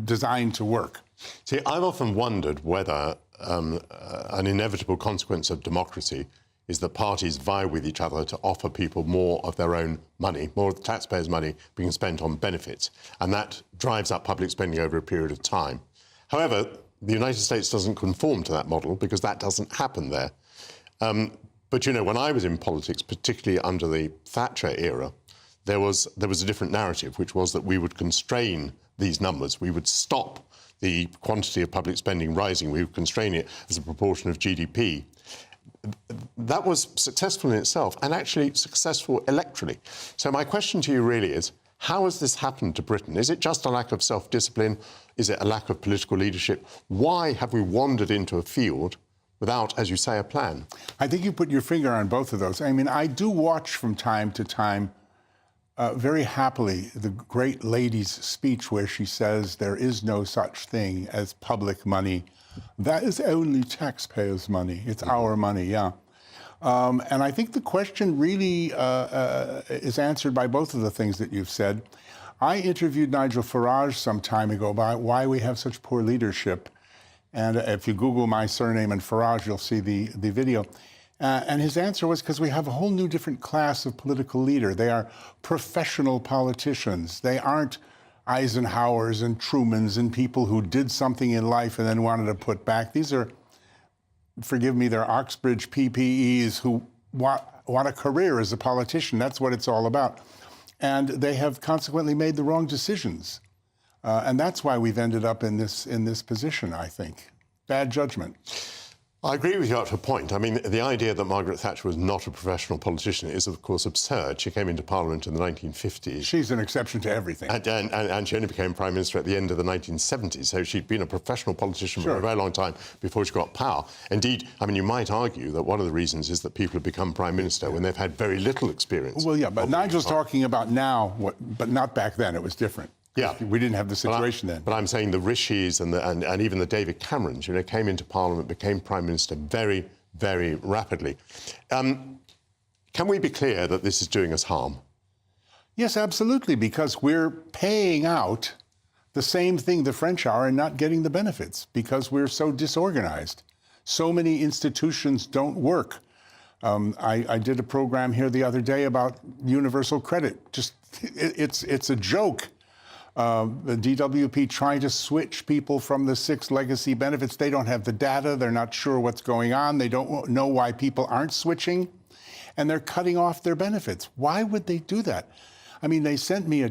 designed to work. See, I've often wondered whether an inevitable consequence of democracy is that parties vie with each other to offer people more of their own money, more of the taxpayers' money being spent on benefits. And that drives up public spending over a period of time. However, the United States doesn't conform to that model because that doesn't happen there. But, when I was in politics, particularly under the Thatcher era, there was a different narrative, which was that we would constrain these numbers. We would stop the quantity of public spending rising. We would constrain it as a proportion of GDP. That was successful in itself and actually successful electorally. So my question to you really is, how has this happened to Britain? Is it just a lack of self-discipline? Is it a lack of political leadership? Why have we wandered into a field without, as you say, a plan? I think you put your finger on both of those. I mean, I do watch from time to time very happily the great lady's speech where she says there is no such thing as public money. That is only taxpayers' money. It's our money, yeah. And I think the question really is answered by both of the things that you've said. I interviewed Nigel Farage some time ago about why we have such poor leadership. And if you Google my surname and Farage, you'll see the video. And his answer was because we have a whole new different class of political leader. They are professional politicians. They aren't Eisenhowers and Trumans and people who did something in life and then wanted to put back. These are, forgive me, they're Oxbridge PPEs who want a career as a politician. That's what it's all about. And they have consequently made the wrong decisions. And that's why we've ended up in this position, I think. Bad judgment. I agree with you up to a point. I mean, the idea that Margaret Thatcher was not a professional politician is, of course, absurd. She came into Parliament in the 1950s. She's an exception to everything. And she only became Prime Minister at the end of the 1970s. So she'd been a professional politician for a very long time before she got power. Indeed, I mean, you might argue that one of the reasons is that people have become Prime Minister when they've had very little experience. Well, yeah, but Nigel's talking about now, but not back then. It was different. Yeah, we didn't have the situation then. But I'm saying the Rishis and even the David Camerons, you know, came into Parliament, became Prime Minister very, very rapidly. Can we be clear that this is doing us harm? Yes, absolutely, because we're paying out the same thing the French are and not getting the benefits because we're so disorganized. So many institutions don't work. I did a program here the other day about universal credit. Just it's a joke. The DWP trying to switch people from the 6 legacy benefits. They don't have the data. They're not sure what's going on. They don't know why people aren't switching. And they're cutting off their benefits. Why would they do that? I mean, they sent me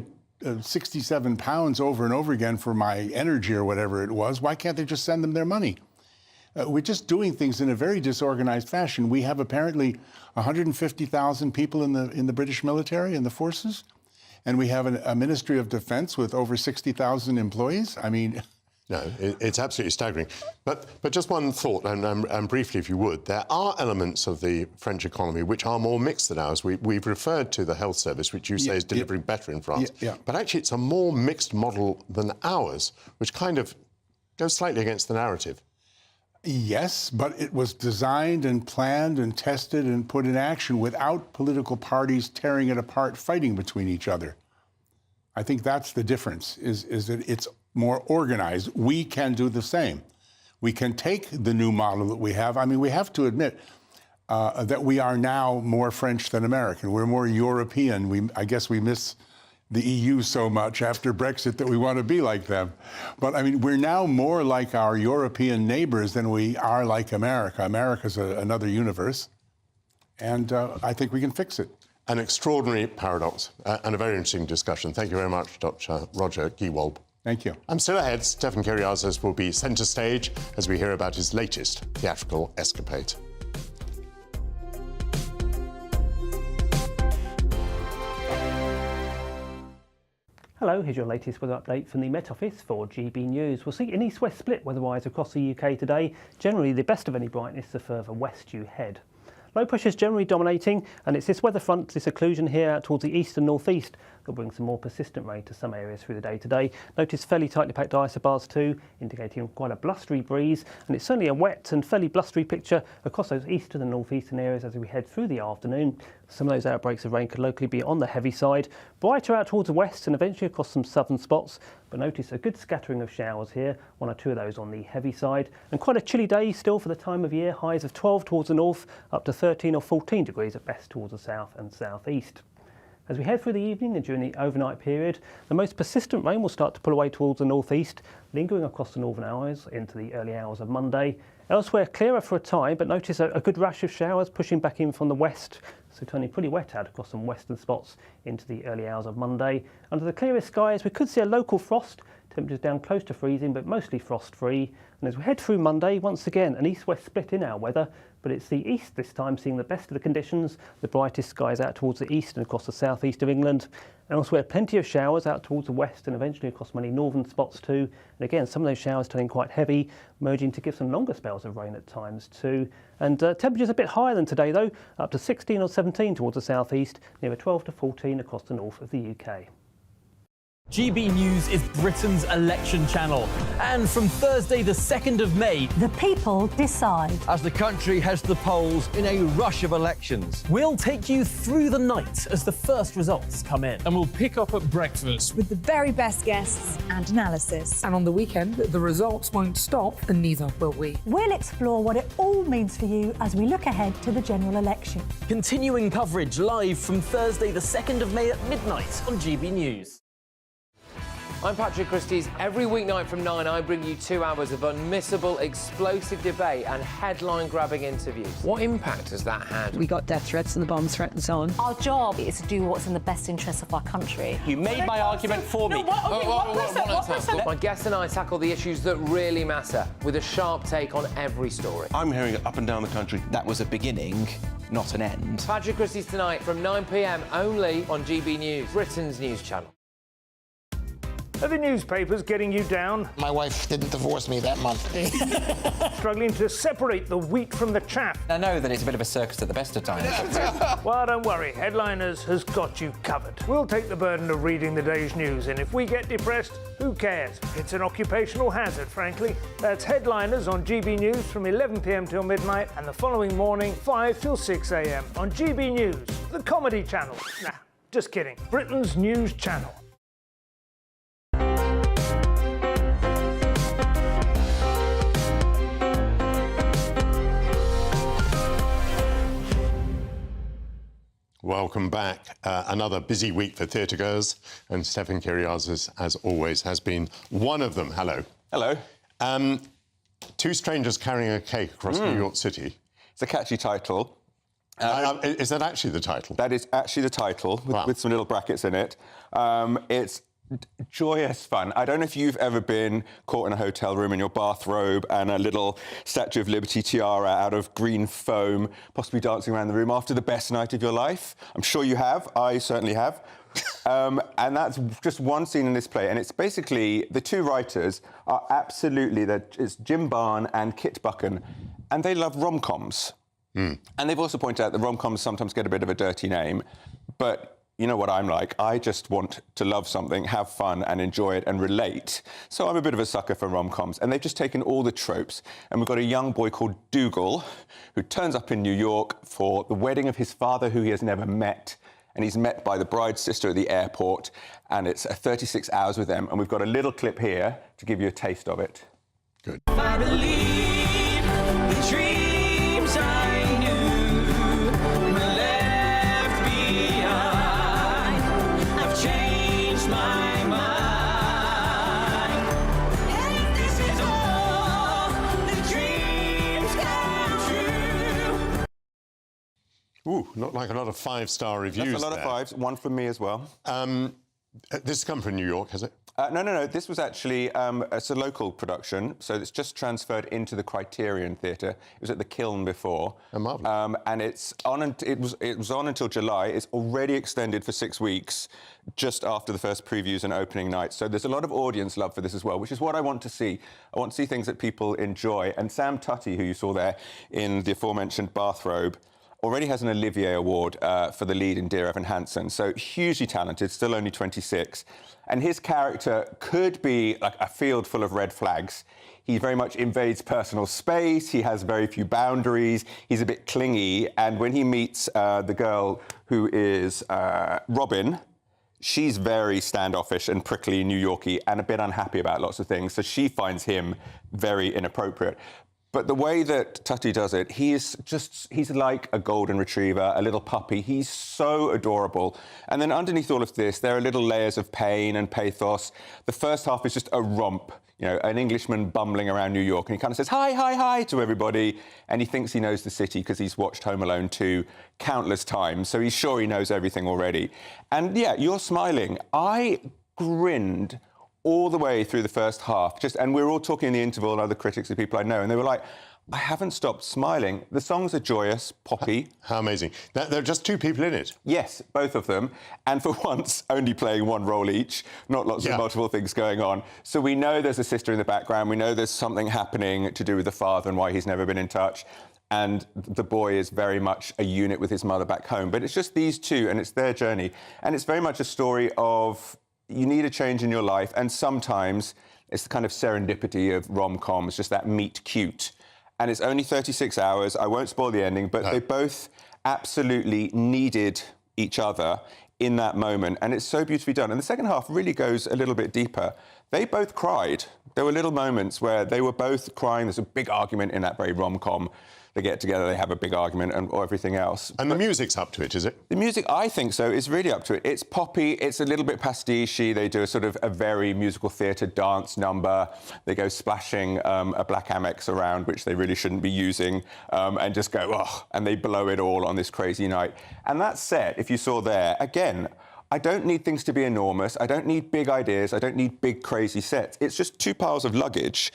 a 67 pounds over and over again for my energy or whatever it was. Why can't they just send them their money? We're just doing things in a very disorganized fashion. We have apparently 150,000 people in the British military, in the forces. And we have a Ministry of Defense with over 60,000 employees. I mean... No, it's absolutely staggering. But just one thought, and briefly, if you would. There are elements of the French economy which are more mixed than ours. We've referred to the health service, which you say is delivering better in France. But actually, it's a more mixed model than ours, which kind of goes slightly against the narrative. Yes, but it was designed and planned and tested and put in action without political parties tearing it apart, fighting between each other. I think that's the difference, is that it's more organized. We can do the same. We can take the new model that we have. I mean, we have to admit that we are now more French than American. We're more European. I guess we miss the EU so much after Brexit that we want to be like them. But I mean, we're now more like our European neighbors than we are like America. America's another universe, and I think we can fix it. An extraordinary paradox and a very interesting discussion. Thank you very much, Dr. Roger Giewolb. Thank you. I'm still ahead. Stefan Kyriazis will be centre stage as we hear about his latest theatrical escapade. Hello, here's your latest weather update from the Met Office for GB News. We'll see an east-west split weather-wise across the UK today. Generally the best of any brightness the further west you head. Low pressure is generally dominating, and it's this weather front, this occlusion here out towards the east and northeast that will bring some more persistent rain to some areas through the day today. Notice fairly tightly packed isobars too, indicating quite a blustery breeze, and it's certainly a wet and fairly blustery picture across those eastern and northeastern areas as we head through the afternoon. Some of those outbreaks of rain could locally be on the heavy side, brighter out towards the west and eventually across some southern spots. But notice a good scattering of showers here, 1 or 2 of those on the heavy side. And quite a chilly day still for the time of year, highs of 12 towards the north, up to 13 or 14 degrees at best towards the south and southeast. As we head through the evening and during the overnight period, the most persistent rain will start to pull away towards the northeast, lingering across the northern hours into the early hours of Monday. Elsewhere, clearer for a time, but notice a good rash of showers pushing back in from the west, so turning pretty wet out across some western spots into the early hours of Monday. Under the clearest skies, we could see a local frost Temperatures down close to freezing, but mostly frost-free. And as we head through Monday, once again, an east-west split in our weather, but it's the east this time seeing the best of the conditions. The brightest skies out towards the east and across the southeast of England. And elsewhere, plenty of showers out towards the west and eventually across many northern spots too. And again, some of those showers turning quite heavy, merging to give some longer spells of rain at times too. And temperatures a bit higher than today though, up to 16 or 17 towards the southeast, near 12 to 14 across the north of the UK. GB News is Britain's election channel. And from Thursday the 2nd of May, the people decide. As the country heads to the polls in a rush of elections, we'll take you through the night as the first results come in. And we'll pick up at breakfast with the very best guests and analysis. And on the weekend, the results won't stop, and neither will we. We'll explore what it all means for you as we look ahead to the general election. Continuing coverage live from Thursday the 2nd of May at midnight on GB News. I'm Patrick Christie's. Every weeknight from 9, I bring you 2 hours of unmissable, explosive debate and headline-grabbing interviews. What impact has that had? We got death threats and the bomb threats on. Our job is to do what's in the best interest of our country. You made my argument for me. My guests and I tackle the issues that really matter, with a sharp take on every story. I'm hearing it up and down the country. That was a beginning, not an end. Patrick Christie's tonight from 9 p.m. only on GB News, Britain's news channel. Are the newspapers getting you down? My wife didn't divorce me that month. Struggling to separate the wheat from the chaff? I know that it's a bit of a circus at the best of times. Well, don't worry, Headliners has got you covered. We'll take the burden of reading the day's news, and if we get depressed, who cares? It's an occupational hazard, frankly. That's Headliners on GB News from 11 p.m. till midnight, and the following morning, 5 till 6 a.m. on GB News, the comedy channel. Nah, just kidding. Britain's news channel. Welcome back. Another busy week for theatregoers, and Stefan Kyriazis, as always, has been one of them. Hello. Hello. Two strangers carrying a cake across New York City. It's a catchy title. Is that actually the title? That is actually the title, with some little brackets in it. It's joyous fun. I don't know if you've ever been caught in a hotel room in your bathrobe and a little Statue of Liberty tiara out of green foam, possibly dancing around the room after the best night of your life. I'm sure you have. I certainly have. And that's just one scene in this play. And it's basically, the two writers are absolutely, it's Jim Barn and Kit Buchan, and they love rom-coms. And they've also pointed out that rom-coms sometimes get a bit of a dirty name, but you know what I'm like. I just want to love something, have fun and enjoy it and relate. So I'm a bit of a sucker for rom-coms. And they've just taken all the tropes. And we've got a young boy called Dougal who turns up in New York for the wedding of his father, who he has never met. And he's met by the bride's sister at the airport. And it's 36 hours with them. And we've got a little clip here to give you a taste of it. Good. I believe the dreams I knew were left behind. I've changed my mind. And if this is all the dreams come true. Ooh, not like a lot of five-star reviews. That's a lot of fives, one from me as well. This has come from New York, has it? No. This was actually it's a local production, so it's just transferred into the Criterion Theatre. It was at the Kiln before, and it's on. It was on until July. It's already extended for 6 weeks, just after the first previews and opening night. So there's a lot of audience love for this as well, which is what I want to see. I want to see things that people enjoy. And Sam Tutty, who you saw there in the aforementioned bathrobe, already has an Olivier Award for the lead in Dear Evan Hansen. So hugely talented, still only 26. And his character could be like a field full of red flags. He very much invades personal space. He has very few boundaries. He's a bit clingy. And when he meets the girl who is Robin, she's very standoffish and prickly, New Yorkie, and a bit unhappy about lots of things. So she finds him very inappropriate. But the way that Tutty does it, he's like a golden retriever, a little puppy. He's so adorable. And then underneath all of this, there are little layers of pain and pathos. The first half is just a romp, you know, an Englishman bumbling around New York. And he kind of says, hi, hi, hi to everybody. And he thinks he knows the city because he's watched Home Alone 2 countless times. So he's sure he knows everything already. And yeah, you're smiling. I grinned all the way through the first half. And we were all talking in the interval, and other critics and people I know, and they were like, I haven't stopped smiling. The songs are joyous, poppy. How amazing. There are just two people in it. Yes, both of them. And for once, only playing one role each, not lots of multiple things going on. So we know there's a sister in the background. We know there's something happening to do with the father and why he's never been in touch. And the boy is very much a unit with his mother back home. But it's just these two, and it's their journey. And it's very much a story of you need a change in your life, and sometimes it's the kind of serendipity of rom-coms, just that meet cute. And it's only 36 hours. I won't spoil the ending, but they both absolutely needed each other in that moment. And it's so beautifully done. And the second half really goes a little bit deeper. They both cried. There were little moments where they were both crying. There's a big argument in that very rom-com. They get together, they have a big argument and everything else. And the music's up to it, is it? The music, I think so, is really up to it. It's poppy, it's a little bit pastiche-y. They do a sort of a very musical theatre dance number. They go splashing a black Amex around, which they really shouldn't be using, and just go, oh, and they blow it all on this crazy night. And that set, if you saw there, again, I don't need things to be enormous. I don't need big ideas. I don't need big, crazy sets. It's just 2 piles of luggage.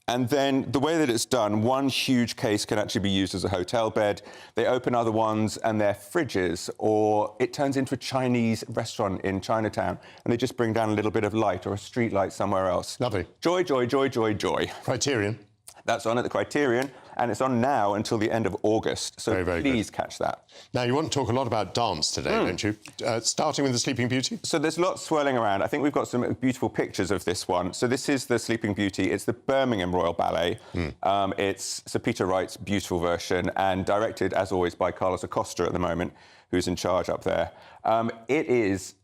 And then the way that it's done, one huge case can actually be used as a hotel bed. They open other ones and they're fridges, or it turns into a Chinese restaurant in Chinatown, and they just bring down a little bit of light or a street light somewhere else. Lovely. Joy, joy, joy, joy, joy. Criterion. That's on at the Criterion, and it's on now until the end of August. So very please catch that. Now, you want to talk a lot about dance today, don't you? Starting with The Sleeping Beauty? So there's lots swirling around. I think we've got some beautiful pictures of this one. So this is The Sleeping Beauty. It's the Birmingham Royal Ballet. It's Sir Peter Wright's beautiful version, and directed, as always, by Carlos Acosta at the moment, who's in charge up there. It's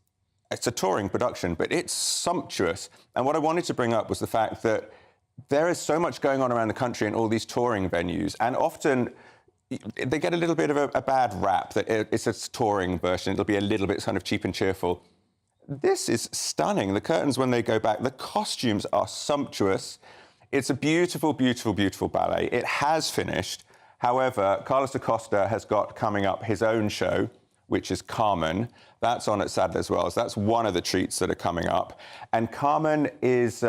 a touring production, but it's sumptuous. And what I wanted to bring up was the fact that there is so much going on around the country in all these touring venues, and often they get a little bit of a bad rap that it's a touring version. It'll be a little bit kind of cheap and cheerful. This is stunning. The curtains, when they go back, the costumes are sumptuous. It's a beautiful, beautiful, beautiful ballet. It has finished. However, Carlos Acosta has got coming up his own show, which is Carmen. That's on at Sadler's Wells. That's one of the treats that are coming up. And Carmen is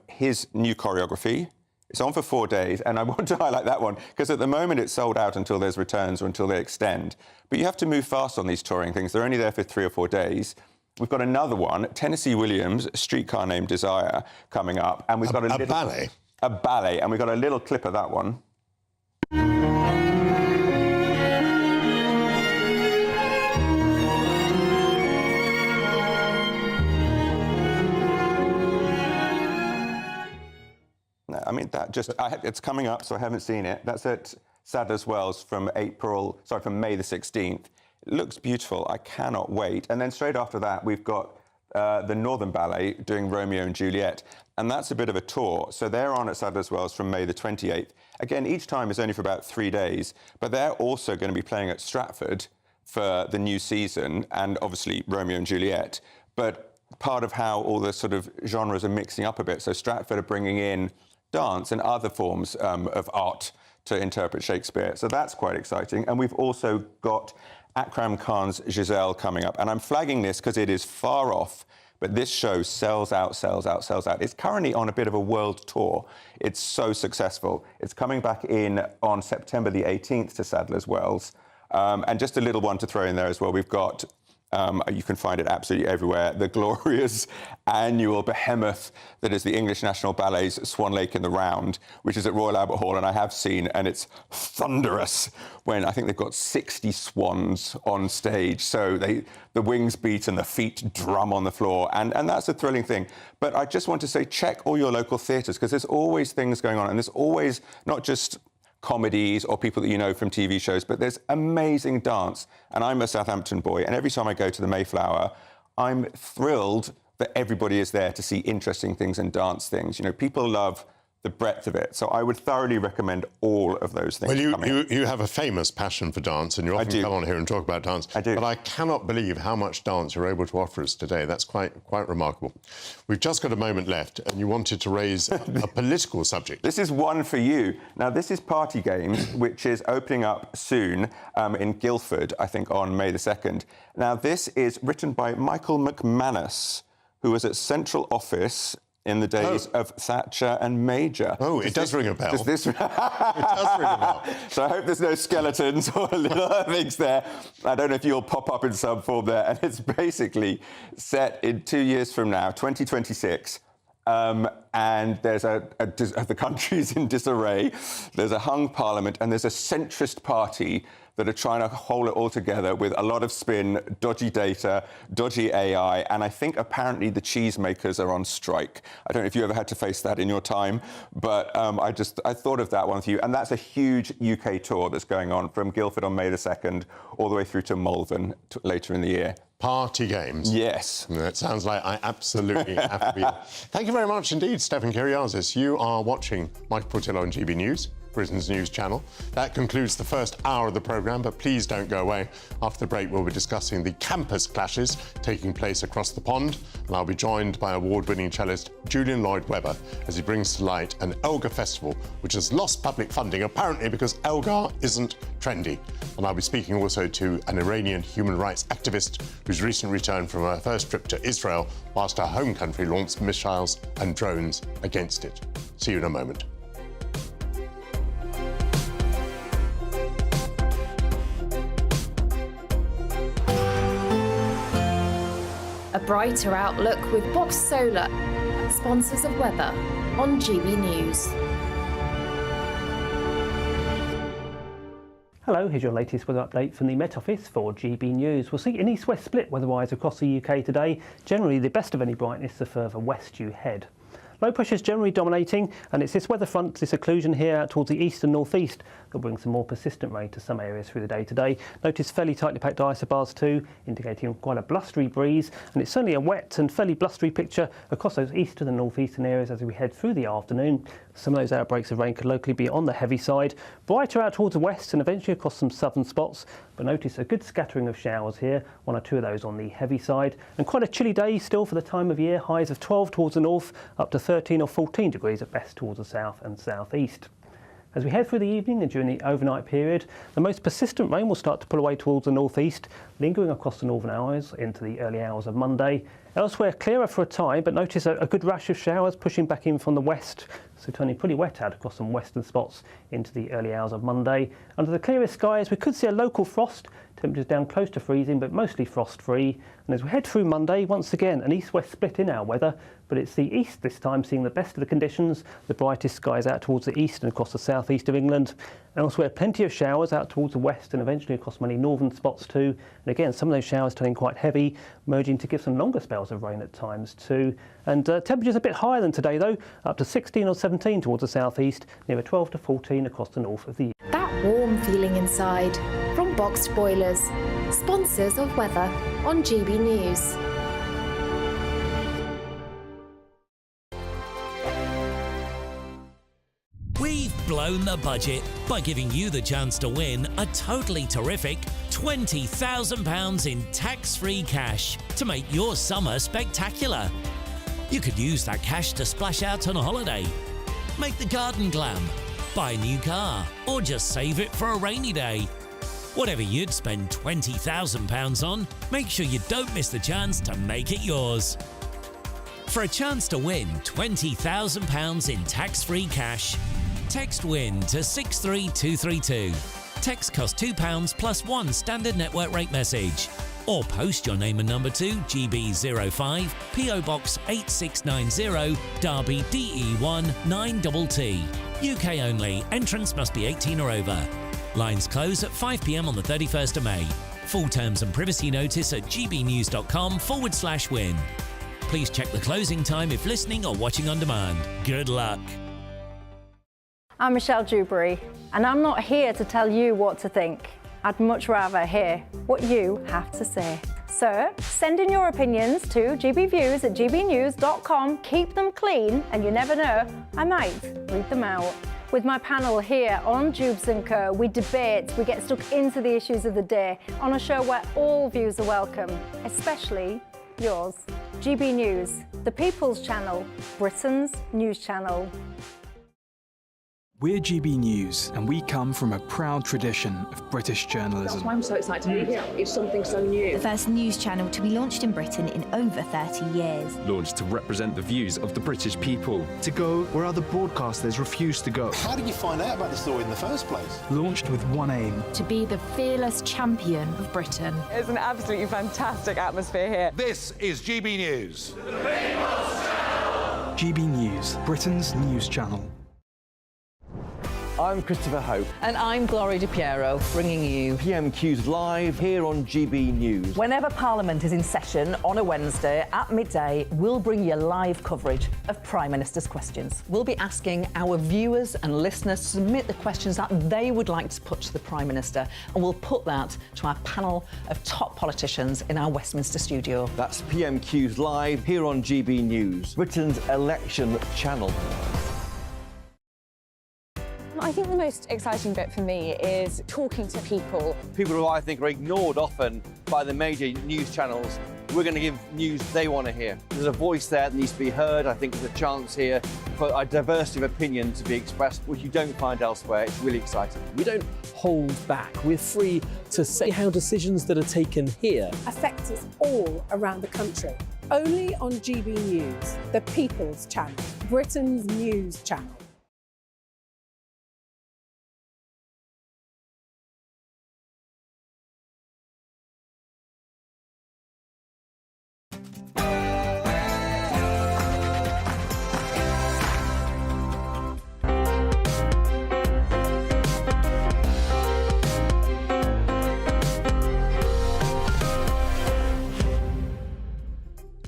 his new choreography. It's on for 4 days, and I want to highlight that one, because at the moment it's sold out until there's returns or until they extend. But you have to move fast on these touring things. They're only there for 3 or 4 days. We've got another one, Tennessee Williams, Streetcar Named Desire, coming up. And we've got a ballet? A ballet, and we've got a little clip of that one. I mean, it's coming up, so I haven't seen it. That's at Sadler's Wells from May the 16th. It looks beautiful. I cannot wait. And then straight after that, we've got the Northern Ballet doing Romeo and Juliet. And that's a bit of a tour. So they're on at Sadler's Wells from May the 28th. Again, each time is only for about 3 days. But they're also going to be playing at Stratford for the new season, and obviously Romeo and Juliet. But part of how all the sort of genres are mixing up a bit. So Stratford are bringing in dance and other forms of art to interpret Shakespeare. So that's quite exciting. And we've also got Akram Khan's Giselle coming up. And I'm flagging this because it is far off, but this show sells out, sells out, sells out. It's currently on a bit of a world tour. It's so successful. It's coming back in on September the 18th to Sadler's Wells. And just a little one to throw in there as well. We've got you can find it absolutely everywhere. The glorious annual behemoth that is the English National Ballet's Swan Lake in the Round, which is at Royal Albert Hall, and I have seen, and it's thunderous when I think they've got 60 swans on stage. So the wings beat and the feet drum on the floor, and that's a thrilling thing. But I just want to say, check all your local theatres, because there's always things going on, and there's always not just comedies or people that you know from TV shows, but there's amazing dance. And I'm a Southampton boy, and every time I go to the Mayflower, I'm thrilled that everybody is there to see interesting things and dance things. You know, people love the breadth of it. So I would thoroughly recommend all of those things. Well, you have a famous passion for dance, and you often come on here and talk about dance. I do. But I cannot believe how much dance you're able to offer us today. That's quite remarkable. We've just got a moment left, and you wanted to raise a political subject. This is one for you. Now, this is Party Games, which is opening up soon in Guildford, I think, on May the 2nd. Now, this is written by Michael McManus, who was at Central Office in the days of Thatcher and Major. Oh, it does ring a bell. Does this... It does ring a bell. So I hope there's no skeletons or little things there. I don't know if you'll pop up in some form there. And it's basically set in 2 years from now, 2026. And there's the country's in disarray. There's a hung parliament and there's a centrist party that are trying to hold it all together with a lot of spin, dodgy data, dodgy AI, and I think apparently the cheesemakers are on strike. I don't know if you ever had to face that in your time, but I thought of that one for you. And that's a huge UK tour that's going on from Guildford on May the 2nd all the way through to Malvern later in the year. Party games. Yes. It sounds like I absolutely have to be there. Thank you very much indeed, Stefan Kyriazis. You are watching Michael Portillo on GB News, Britain's news channel. That concludes the first hour of the programme, but please don't go away. After the break, we'll be discussing the campus clashes taking place across the pond, and I'll be joined by award-winning cellist Julian Lloyd-Webber as he brings to light an Elgar festival, which has lost public funding, apparently because Elgar isn't trendy. And I'll be speaking also to an Iranian human rights activist who's recently returned from her first trip to Israel, whilst her home country launched missiles and drones against it. See you in a moment. A brighter outlook with Box Solar, sponsors of weather on GB News. Hello, here's your latest weather update from the Met Office for GB News. We'll see an east-west split weather-wise across the UK today. Generally the best of any brightness the further west you head. Low pressure is generally dominating, and it's this weather front, this occlusion here out towards the east and northeast that brings some more persistent rain to some areas through the day today. Notice fairly tightly packed isobars too, indicating quite a blustery breeze, and it's certainly a wet and fairly blustery picture across those eastern and northeastern areas as we head through the afternoon. Some of those outbreaks of rain could locally be on the heavy side, brighter out towards the west and eventually across some southern spots, but notice a good scattering of showers here, 1 or 2 of those on the heavy side, and quite a chilly day still for the time of year, highs of 12 towards the north, up to 13 or 14 degrees at best towards the south and southeast. As we head through the evening and during the overnight period, the most persistent rain will start to pull away towards the northeast, lingering across the northern hours into the early hours of Monday. Elsewhere, clearer for a time, but notice a good rash of showers pushing back in from the west, so turning pretty wet out across some western spots into the early hours of Monday. Under the clearest skies, we could see a local frost, temperatures down close to freezing, but mostly frost-free. And as we head through Monday, once again, an east-west split in our weather, but it's the east this time seeing the best of the conditions, the brightest skies out towards the east and across the southeast of England. And elsewhere, plenty of showers out towards the west and eventually across many northern spots too. And again, some of those showers turning quite heavy, merging to give some longer spells of rain at times too. And temperatures a bit higher than today though, up to 16 or 17 towards the southeast, near 12 to 14 across the north of the That warm feeling inside from Boxed Boilers, sponsors of weather on GB News. We've blown the budget by giving you the chance to win a totally terrific £20,000 in tax-free cash to make your summer spectacular. You could use that cash to splash out on a holiday, make the garden glam, buy a new car, or just save it for a rainy day. Whatever you'd spend £20,000 on, make sure you don't miss the chance to make it yours. For a chance to win £20,000 in tax-free cash, text WIN to 63232. Text costs £2 plus 1 standard network rate message. Or post your name and number to GB05 PO Box 8690 Derby DE1 9TT. UK only. Entrance must be 18 or over. Lines close at 5 p.m. on the 31st of May. Full terms and privacy notice at gbnews.com/win. Please check the closing time if listening or watching on demand. Good luck. I'm Michelle Dewberry, and I'm not here to tell you what to think. I'd much rather hear what you have to say. So send in your opinions to gbviews@gbnews.com. Keep them clean, and you never know, I might read them out. With my panel here on Jubes & Co, we debate, we get stuck into the issues of the day on a show where all views are welcome, especially yours. GB News, the People's Channel, Britain's news channel. We're GB News, and we come from a proud tradition of British journalism. That's why I'm so excited to be here. It's something so new. The first news channel to be launched in Britain in over 30 years. Launched to represent the views of the British people. To go where other broadcasters refuse to go. How did you find out about the story in the first place? Launched with one aim. To be the fearless champion of Britain. It's an absolutely fantastic atmosphere here. This is GB News. GB News, Britain's news channel. I'm Christopher Hope. And I'm Gloria Di Piero, bringing you PMQ's live here on GB News. Whenever Parliament is in session on a Wednesday at midday, we'll bring you live coverage of Prime Minister's questions. We'll be asking our viewers and listeners to submit the questions that they would like to put to the Prime Minister, and we'll put that to our panel of top politicians in our Westminster studio. That's PMQ's live here on GB News, Britain's election channel. I think the most exciting bit for me is talking to people. People who I think are ignored often by the major news channels. We're going to give news they want to hear. There's a voice there that needs to be heard. I think there's a chance here for a diversity of opinion to be expressed, which you don't find elsewhere. It's really exciting. We don't hold back. We're free to say how decisions that are taken here affect us all around the country. Only on GB News, the People's Channel, Britain's news channel.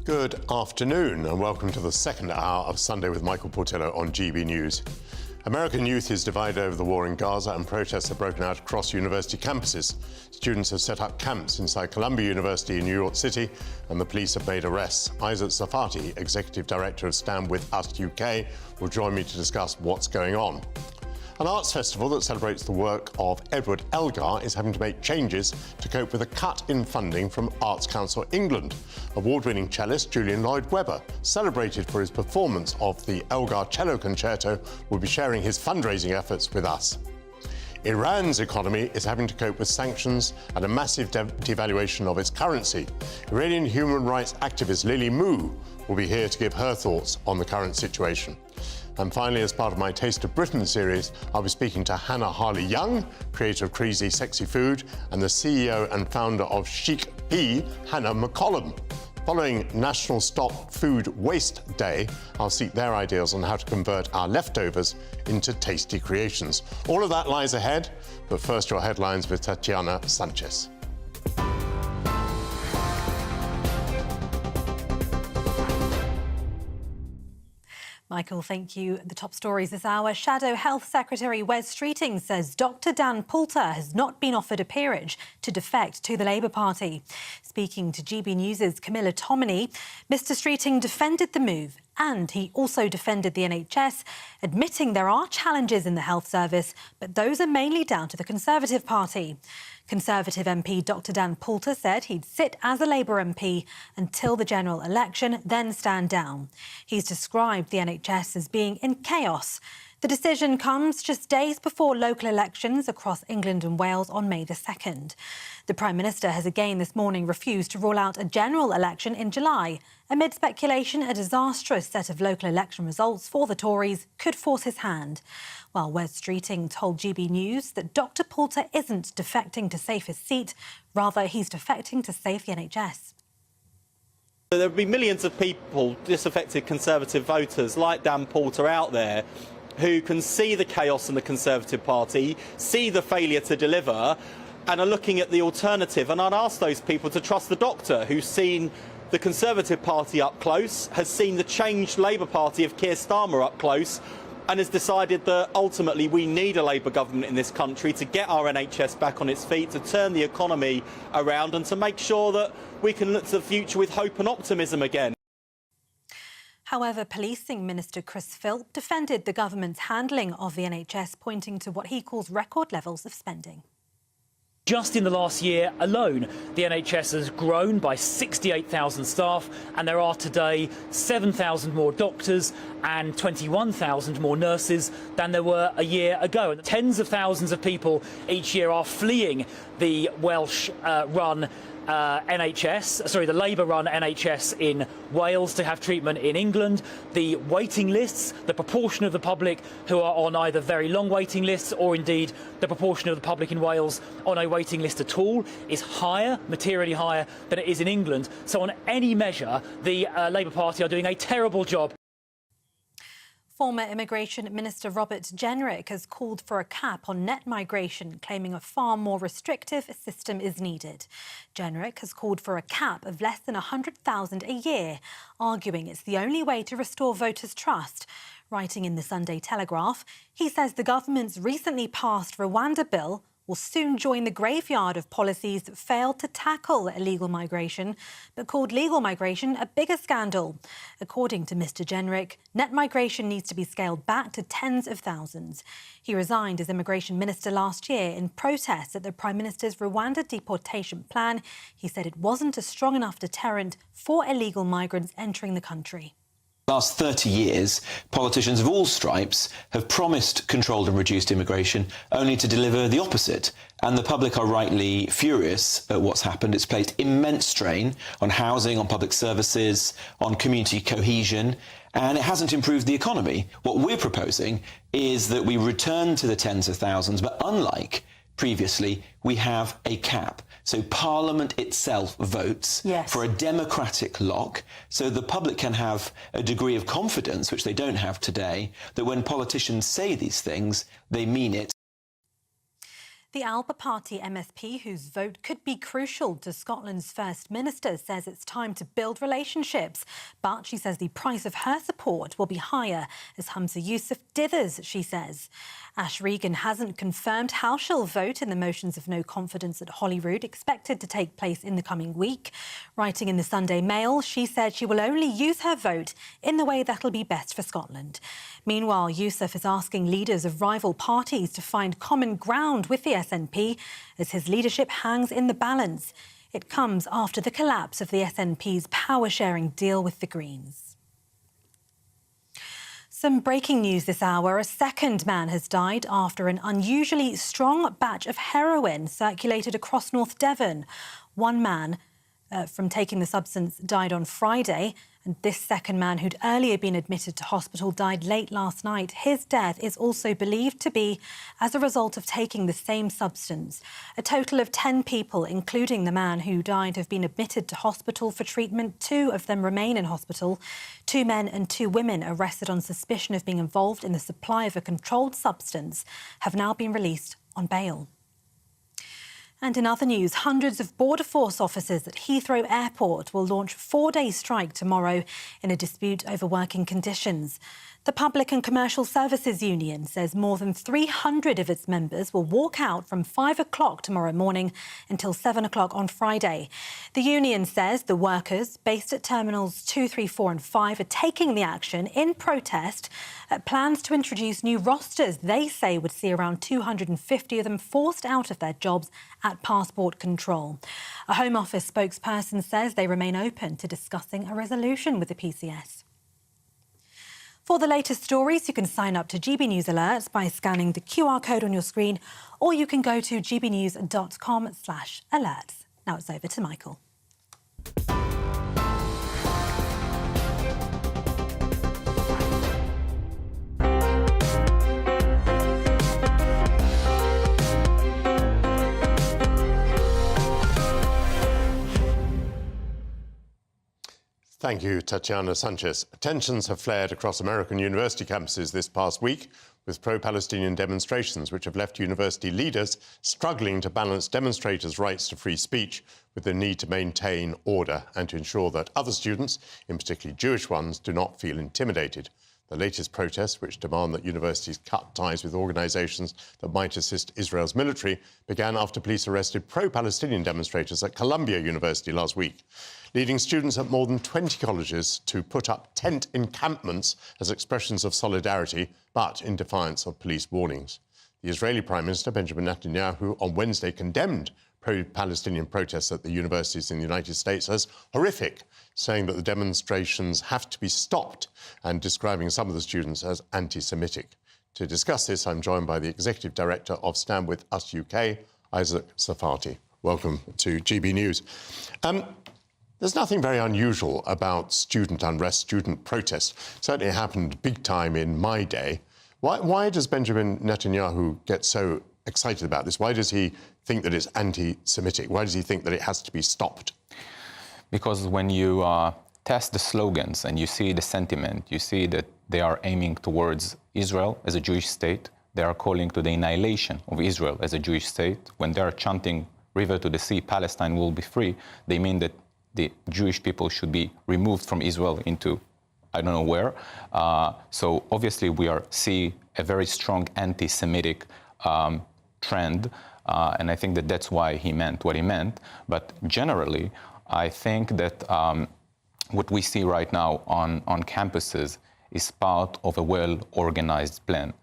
Good afternoon and welcome to the second hour of Sunday with Michael Portillo on GB News. American youth is divided over the war in Gaza and protests have broken out across university campuses. Students have set up camps inside Columbia University in New York City and the police have made arrests. Isaac Safati, Executive Director of Stand With Us UK, will join me to discuss what's going on. An arts festival that celebrates the work of Edward Elgar is having to make changes to cope with a cut in funding from Arts Council England. Award-winning cellist Julian Lloyd-Webber, celebrated for his performance of the Elgar Cello Concerto, will be sharing his fundraising efforts with us. Iran's economy is having to cope with sanctions and a massive devaluation of its currency. Iranian human rights activist Lily Mu will be here to give her thoughts on the current situation. And finally, as part of my Taste of Britain series, I'll be speaking to Hannah Harley-Young, creator of Crazy Sexy Food, and the CEO and founder of Chic Pea, Hannah McCollum. Following National Stop Food Waste Day, I'll seek their ideas on how to convert our leftovers into tasty creations. All of that lies ahead, but first your headlines with Tatiana Sanchez. Michael, thank you. The top stories this hour. Shadow Health Secretary Wes Streeting says Dr Dan Poulter has not been offered a peerage to defect to the Labour Party. Speaking to GB News' Camilla Tominey, Mr Streeting defended the move and he also defended the NHS, admitting there are challenges in the health service, but those are mainly down to the Conservative Party. Conservative MP Dr Dan Poulter said he'd sit as a Labour MP until the general election, then stand down. He's described the NHS as being in chaos. The decision comes just days before local elections across England and Wales on May the 2nd. The Prime Minister has again this morning refused to rule out a general election in July. Amid speculation, a disastrous set of local election results for the Tories could force his hand. While Wes Streeting told GB News that Dr Poulter isn't defecting to save his seat, rather he's defecting to save the NHS. There will be millions of people, disaffected Conservative voters like Dan Poulter out there, who can see the chaos in the Conservative Party, see the failure to deliver, and are looking at the alternative. And I'd ask those people to trust the doctor, who's seen the Conservative Party up close, has seen the changed Labour Party of Keir Starmer up close, and has decided that ultimately we need a Labour government in this country to get our NHS back on its feet, to turn the economy around and to make sure that we can look to the future with hope and optimism again. However, Policing Minister Chris Philp defended the government's handling of the NHS, pointing to what he calls record levels of spending. Just in the last year alone, the NHS has grown by 68,000 staff, and there are today 7,000 more doctors and 21,000 more nurses than there were a year ago. And tens of thousands of people each year are fleeing the Welsh-run the Labour-run NHS in Wales to have treatment in England. The waiting lists, the proportion of the public who are on either very long waiting lists or indeed the proportion of the public in Wales on a waiting list at all is higher, materially higher than it is in England. So on any measure, the Labour Party are doing a terrible job. Former Immigration Minister Robert Jenrick has called for a cap on net migration, claiming a far more restrictive system is needed. Jenrick has called for a cap of less than 100,000 a year, arguing it's the only way to restore voters' trust. Writing in the Sunday Telegraph, he says the government's recently passed Rwanda bill will soon join the graveyard of policies that failed to tackle illegal migration, but called legal migration a bigger scandal. According to Mr Jenrick, net migration needs to be scaled back to tens of thousands. He resigned as Immigration Minister last year in protest at the Prime Minister's Rwanda deportation plan. He said it wasn't a strong enough deterrent for illegal migrants entering the country. Last 30 years, politicians of all stripes have promised controlled and reduced immigration only to deliver the opposite. And the public are rightly furious at what's happened. It's placed immense strain on housing, on public services, on community cohesion, and it hasn't improved the economy. What we're proposing is that we return to the tens of thousands, but unlike previously, we have a cap. So Parliament itself votes for a democratic lock, so the public can have a degree of confidence, which they don't have today, that when politicians say these things, they mean it. The Alba Party MSP, whose vote could be crucial to Scotland's First Minister, says it's time to build relationships. But she says the price of her support will be higher as Humza Yousaf dithers, she says. Ash Regan hasn't confirmed how she'll vote in the motions of no confidence at Holyrood, expected to take place in the coming week. Writing in the Sunday Mail, she said she will only use her vote in the way that'll be best for Scotland. Meanwhile, Yousaf is asking leaders of rival parties to find common ground with the SNP as his leadership hangs in the balance. It comes after the collapse of the SNP's power-sharing deal with the Greens. Some breaking news this hour. A second man has died after an unusually strong batch of heroin circulated across North Devon. One man from taking the substance died on Friday, and this second man, who'd earlier been admitted to hospital, died late last night. His death is also believed to be as a result of taking the same substance. A total of 10 people, including the man who died, have been admitted to hospital for treatment. 2 of them remain in hospital. 2 men and 2 women arrested on suspicion of being involved in the supply of a controlled substance have now been released on bail. And in other news, hundreds of Border Force officers at Heathrow Airport will launch a 4-day strike tomorrow in a dispute over working conditions. The Public and Commercial Services Union says more than 300 of its members will walk out from 5 o'clock tomorrow morning until 7 o'clock on Friday. The union says the workers based at Terminals 2, 3, 4 and 5 are taking the action in protest at plans to introduce new rosters they say would see around 250 of them forced out of their jobs at passport control. A Home Office spokesperson says they remain open to discussing a resolution with the PCS. For the latest stories, you can sign up to GB News Alerts by scanning the QR code on your screen, or you can go to gbnews.com/alerts. Now it's over to Michael. Thank you, Tatiana Sanchez. Tensions have flared across American university campuses this past week, with pro-Palestinian demonstrations which have left university leaders struggling to balance demonstrators' rights to free speech with the need to maintain order and to ensure that other students, in particular Jewish ones, do not feel intimidated. The latest protests, which demand that universities cut ties with organisations that might assist Israel's military, began after police arrested pro-Palestinian demonstrators at Columbia University last week, leading students at more than 20 colleges to put up tent encampments as expressions of solidarity, but in defiance of police warnings. The Israeli Prime Minister, Benjamin Netanyahu, on Wednesday condemned pro-Palestinian protests at the universities in the United States as horrific, saying that the demonstrations have to be stopped and describing some of the students as anti-Semitic. To discuss this, I'm joined by the Executive Director of Stand With Us UK, Isaac Safati. Welcome to GB News. There's nothing very unusual about student unrest, student protest. Certainly happened big time in my day. Why does Benjamin Netanyahu get so excited about this? Why does he think that it's anti-Semitic? Why does he think that it has to be stopped? Because when you test the slogans and you see the sentiment, you see that they are aiming towards Israel as a Jewish state. They are calling to the annihilation of Israel as a Jewish state. When they are chanting river to the sea, Palestine will be free, they mean that the Jewish people should be removed from Israel into I don't know where. So obviously we are seeing a very strong anti-Semitic trend, and I think that that's why he meant what he meant. But generally, I think that what we see right now on campuses is part of a well-organized plan.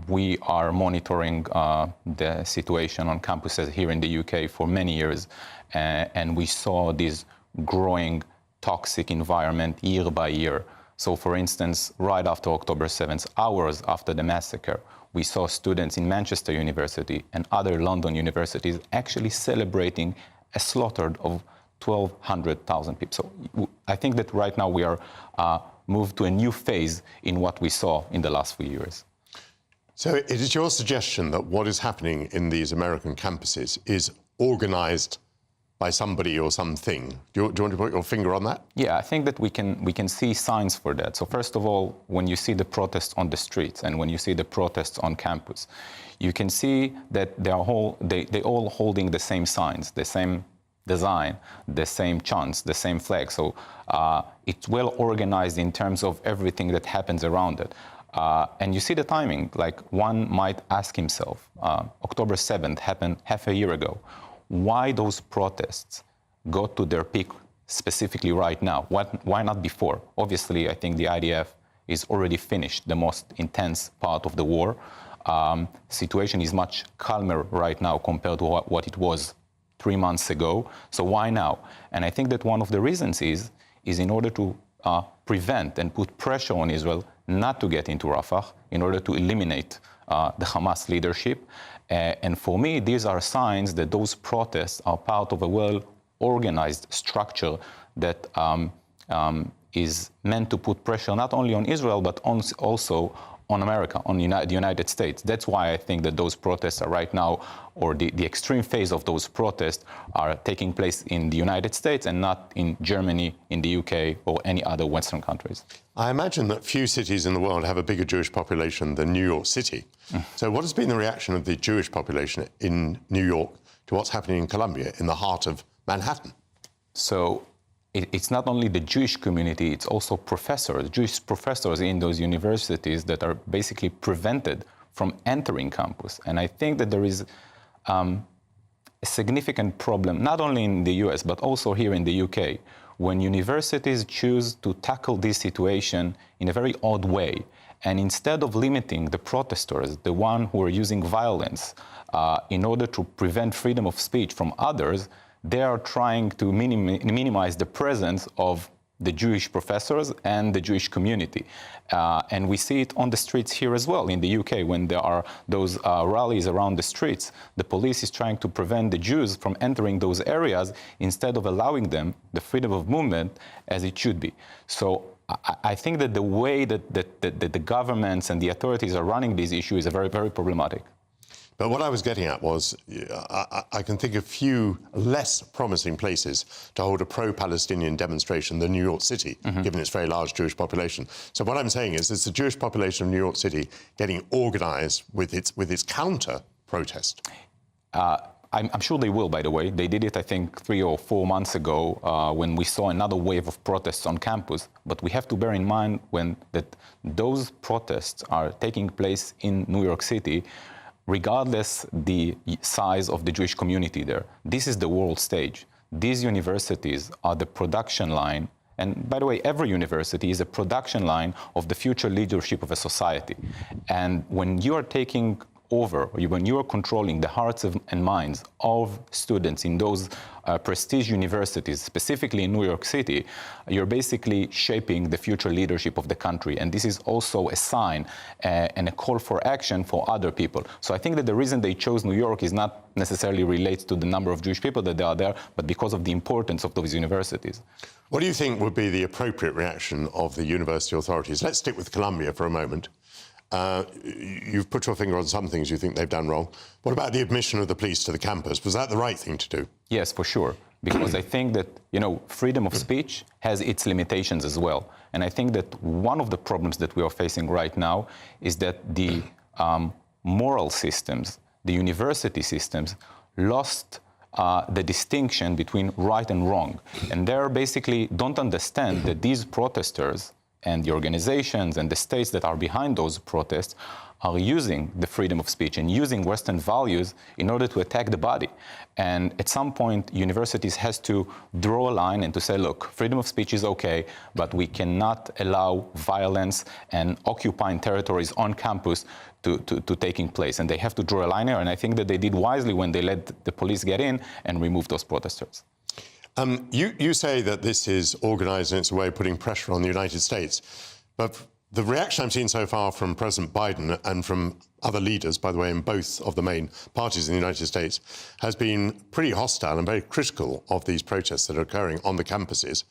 We are monitoring the situation on campuses here in the UK for many years, and we saw this growing toxic environment year by year. So, for instance, right after October 7th, hours after the massacre, we saw students in Manchester University and other London universities actually celebrating a slaughter of 1,200,000 people. So I think that right now we are moved to a new phase in what we saw in the last few years. So it is your suggestion that what is happening in these American campuses is organised by somebody or something. Do you want to put your finger on that? Yeah, I think that we can see signs for that. So first of all, when you see the protests on the streets and when you see the protests on campus, you can see that they all holding the same signs, the same design, the same chants, the same flag. So it's well organized in terms of everything that happens around it. And you see the timing, like one might ask himself, October 7th happened half a year ago. Why those protests got to their peak specifically right now? Why not before? Obviously, I think the IDF is already finished the most intense part of the war. Situation is much calmer right now compared to what it was 3 months ago. So why now? And I think that one of the reasons is in order to prevent and put pressure on Israel not to get into Rafah, in order to eliminate the Hamas leadership. And for me, these are signs that those protests are part of a well-organized structure that is meant to put pressure not only on Israel, but also on America, on the United States. That's why I think that those protests are right now, or the extreme phase of those protests are taking place in the United States and not in Germany, in the UK, or any other Western countries. I imagine that few cities in the world have a bigger Jewish population than New York City. So what has been the reaction of the Jewish population in New York to what's happening in Columbia, in the heart of Manhattan? So it's not only the Jewish community, it's also professors, Jewish professors in those universities that are basically prevented from entering campus. And I think that there is a significant problem, not only in the US, but also here in the UK, when universities choose to tackle this situation in a very odd way. And instead of limiting the protesters, the one who are using violence in order to prevent freedom of speech from others, they are trying to minimize the presence of the Jewish professors and the Jewish community. And we see it on the streets here as well in the UK. When there are those rallies around the streets, the police is trying to prevent the Jews from entering those areas instead of allowing them the freedom of movement as it should be. So I think that the way that the governments and the authorities are running this issue is very, very problematic. But what I was getting at was, I can think of few less promising places to hold a pro-Palestinian demonstration than New York City, given its very large Jewish population. So what I'm saying is, the Jewish population of New York City getting organised with its counter-protest? I'm sure they will, by the way. They did it, I think, 3 or 4 months ago when we saw another wave of protests on campus. But we have to bear in mind that those protests are taking place in New York City, regardless the size of the Jewish community there. This is the world stage. These universities are the production line and by the way, every university is a production line of the future leadership of a society. And when you are taking over, when you are controlling the hearts and minds of students in those prestige universities, specifically in New York City, you're basically shaping the future leadership of the country. And this is also a sign and a call for action for other people. So I think that the reason they chose New York is not necessarily related to the number of Jewish people that are there, but because of the importance of those universities. What do you think would be the appropriate reaction of the university authorities? Let's stick with Columbia for a moment. You've put your finger on some things you think they've done wrong. What about the admission of the police to the campus? Was that the right thing to do? Yes, for sure. Because I think that, freedom of speech has its limitations as well. And I think that one of the problems that we are facing right now is that the moral systems, the university systems, lost the distinction between right and wrong. And they basically don't understand that these protesters and the organizations and the states that are behind those protests are using the freedom of speech and using Western values in order to attack the body. And at some point, universities has to draw a line and to say, look, freedom of speech is okay, but we cannot allow violence and occupying territories on campus to taking place. And they have to draw a line here. And I think that they did wisely when they let the police get in and remove those protesters. You say that this is organised and it's a way of putting pressure on the United States. But the reaction I've seen so far from President Biden and from other leaders, by the way, in both of the main parties in the United States, has been pretty hostile and very critical of these protests that are occurring on the campuses.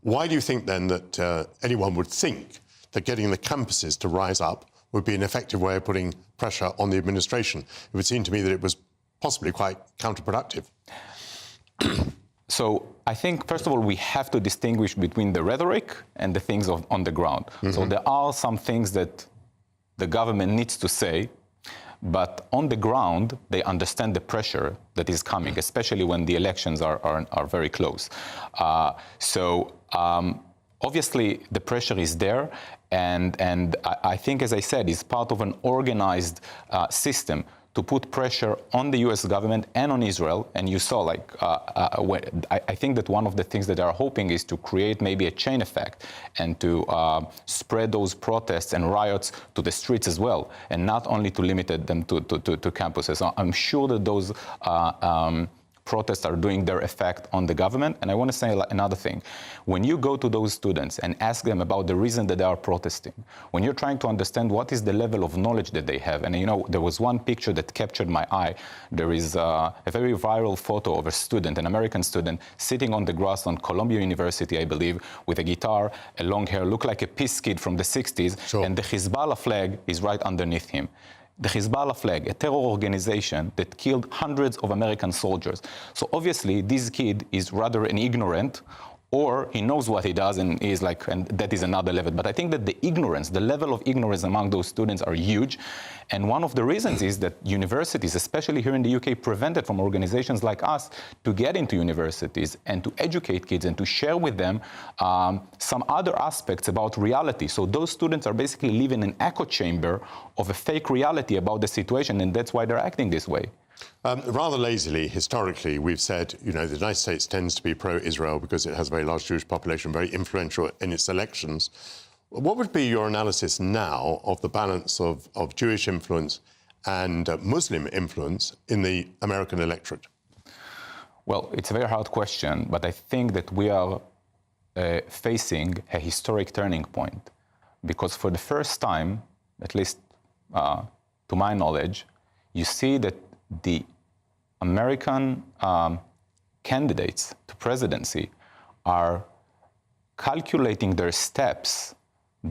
Why do you think, then, that anyone would think that getting the campuses to rise up would be an effective way of putting pressure on the administration? It would seem to me that it was possibly quite counterproductive. So I think, first of all, we have to distinguish between the rhetoric and the things on the ground. Mm-hmm. So there are some things that the government needs to say, but on the ground, they understand the pressure that is coming, especially when the elections are very close. Obviously, the pressure is there, and I think, as I said, it's part of an organized system to put pressure on the U.S. government and on Israel. And you saw, I think that one of the things that they are hoping is to create maybe a chain effect and to spread those protests and riots to the streets as well, and not only to limit them to campuses. So I'm sure that those protests are doing their effect on the government. And I want to say another thing. When you go to those students and ask them about the reason that they are protesting, when you're trying to understand what is the level of knowledge that they have, and there was one picture that captured my eye. There is a very viral photo of a student, an American student, sitting on the grass on Columbia University, I believe, with a guitar, a long hair, looked like a peace kid from the 60s, sure. And the Hezbollah flag is right underneath him. The Hezbollah flag, a terror organization that killed hundreds of American soldiers. So obviously, this kid is rather an ignorant, or he knows what he does and is and that is another level. But I think that the level of ignorance among those students are huge. And one of the reasons is that universities, especially here in the UK, prevented from organizations like us to get into universities and to educate kids and to share with them some other aspects about reality. So those students are basically living in an echo chamber of a fake reality about the situation, and that's why they're acting this way. Rather lazily, historically, we've said, the United States tends to be pro-Israel because it has a very large Jewish population, very influential in its elections. What would be your analysis now of the balance of Jewish influence and Muslim influence in the American electorate? Well, it's a very hard question, but I think that we are facing a historic turning point, because for the first time, at least to my knowledge, you see that the American candidates to presidency are calculating their steps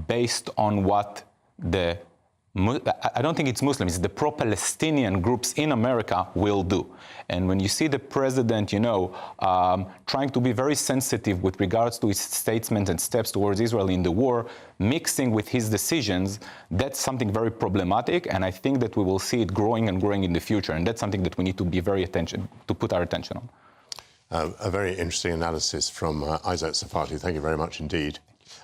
based on what I don't think it's Muslims, it's the pro-Palestinian groups in America will do. And when you see the president, trying to be very sensitive with regards to his statements and steps towards Israel in the war, mixing with his decisions, that's something very problematic. And I think that we will see it growing and growing in the future. And that's something that we need to be to put our attention on. A very interesting analysis from Isaac Safati. Thank you very much indeed.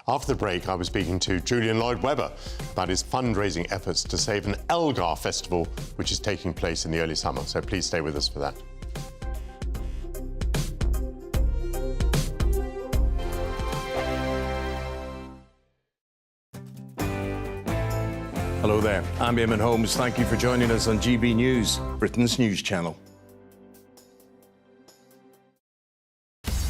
After the break, I was speaking to Julian Lloyd-Webber about his fundraising efforts to save an Elgar festival, which is taking place in the early summer. So please stay with us for that. Hello there, I'm Eamon Holmes. Thank you for joining us on GB News, Britain's news channel.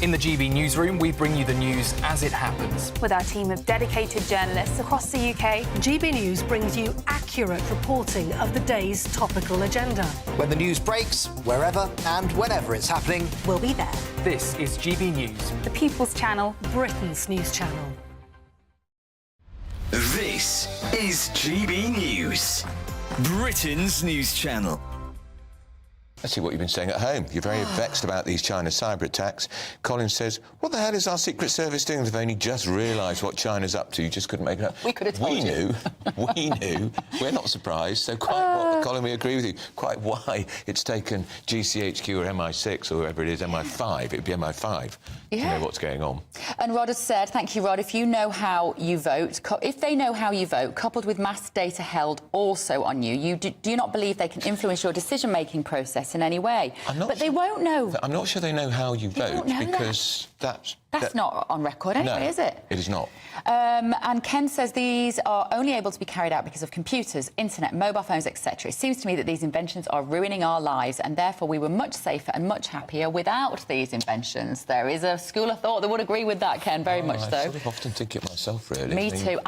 In the GB newsroom, we bring you the news as it happens. With our team of dedicated journalists across the UK, GB News brings you accurate reporting of the day's topical agenda. When the news breaks, wherever and whenever it's happening, we'll be there. This is GB News, the People's Channel, Britain's news channel. This is GB News, Britain's news channel. Let's see what you've been saying at home. You're very vexed about these China cyber attacks. Colin says, what the hell is our Secret Service doing? They've only just realised what China's up to. You just couldn't make it up. We could have told you. We knew. We're not surprised. So Colin, we agree with you. Quite why it's taken GCHQ or MI6 or whoever it is, MI5. It'd be MI5 to know what's going on. And Rod has said, thank you, Rod, if you know how you vote, if they know how you vote, coupled with mass data held also on you, do you not believe they can influence your decision-making process in any way? They won't know. I'm not sure they know how you vote because that's not on record anyway, is it? It is not. And Ken says these are only able to be carried out because of computers, internet, mobile phones, etc. It seems to me that these inventions are ruining our lives and therefore we were much safer and much happier without these inventions. There is a school of thought that would agree with that, Ken, very much so. I sort of often think it myself, really. Me too.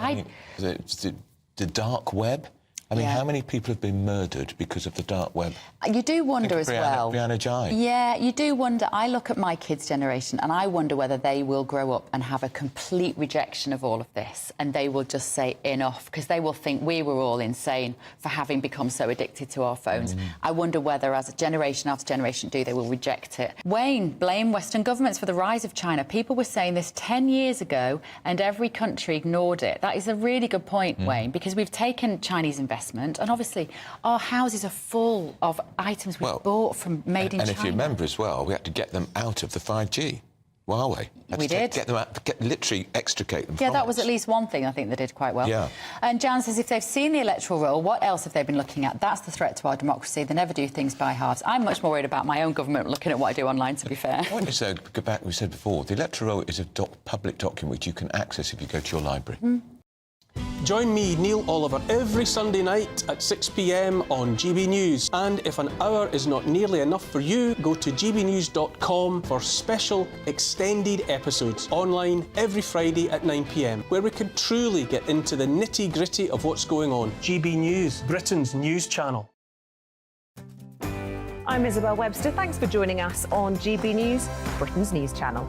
The dark web. I mean, how many people have been murdered because of the dark web? You do wonder as well. Brianna Jai. Yeah, you do wonder. I look at my kids' generation and I wonder whether they will grow up and have a complete rejection of all of this and they will just say enough because they will think we were all insane for having become so addicted to our phones. I wonder whether, as a generation after generation do, they will reject it. Wayne, blame Western governments for the rise of China. People were saying this 10 years ago and every country ignored it. That is a really good point, Wayne, because we've taken Chinese investment and obviously our houses are full of items we've bought from made in China. And if you remember as well, we had to get them out of the 5G. Huawei. We did. Get them out, literally extricate them from that it. was at least one thing I think they did quite well. Yeah. And Jan says if they've seen the electoral roll, what else have they been looking at? That's the threat to our democracy. They never do things by halves. I'm much more worried about my own government looking at what I do online, to be fair. The point is, though, go back, we said before, the electoral roll is a public document which you can access if you go to your library. Join me, Neil Oliver, every Sunday night at 6 p.m. on GB News. And if an hour is not nearly enough for you, go to gbnews.com for special extended episodes online every Friday at 9 p.m, where we can truly get into the nitty-gritty of what's going on. GB News, Britain's news channel. I'm Isabel Webster. Thanks for joining us on GB News, Britain's news channel.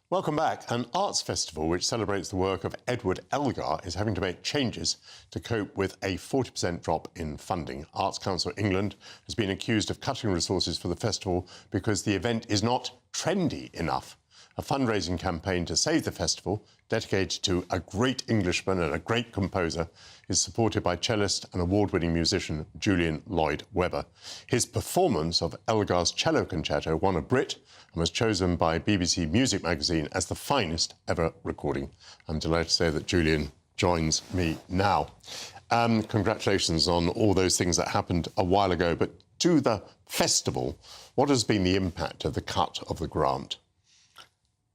Welcome back. An arts festival which celebrates the work of Edward Elgar is having to make changes to cope with a 40% drop in funding. Arts Council England has been accused of cutting resources for the festival because the event is not trendy enough. A fundraising campaign to save the festival, dedicated to a great Englishman and a great composer, is supported by cellist and award-winning musician Julian Lloyd-Webber. His performance of Elgar's cello concerto won a Brit and was chosen by BBC Music magazine as the finest ever recording. I'm delighted to say that Julian joins me now. Congratulations on all those things that happened a while ago, but to the festival, what has been the impact of the cut of the grant?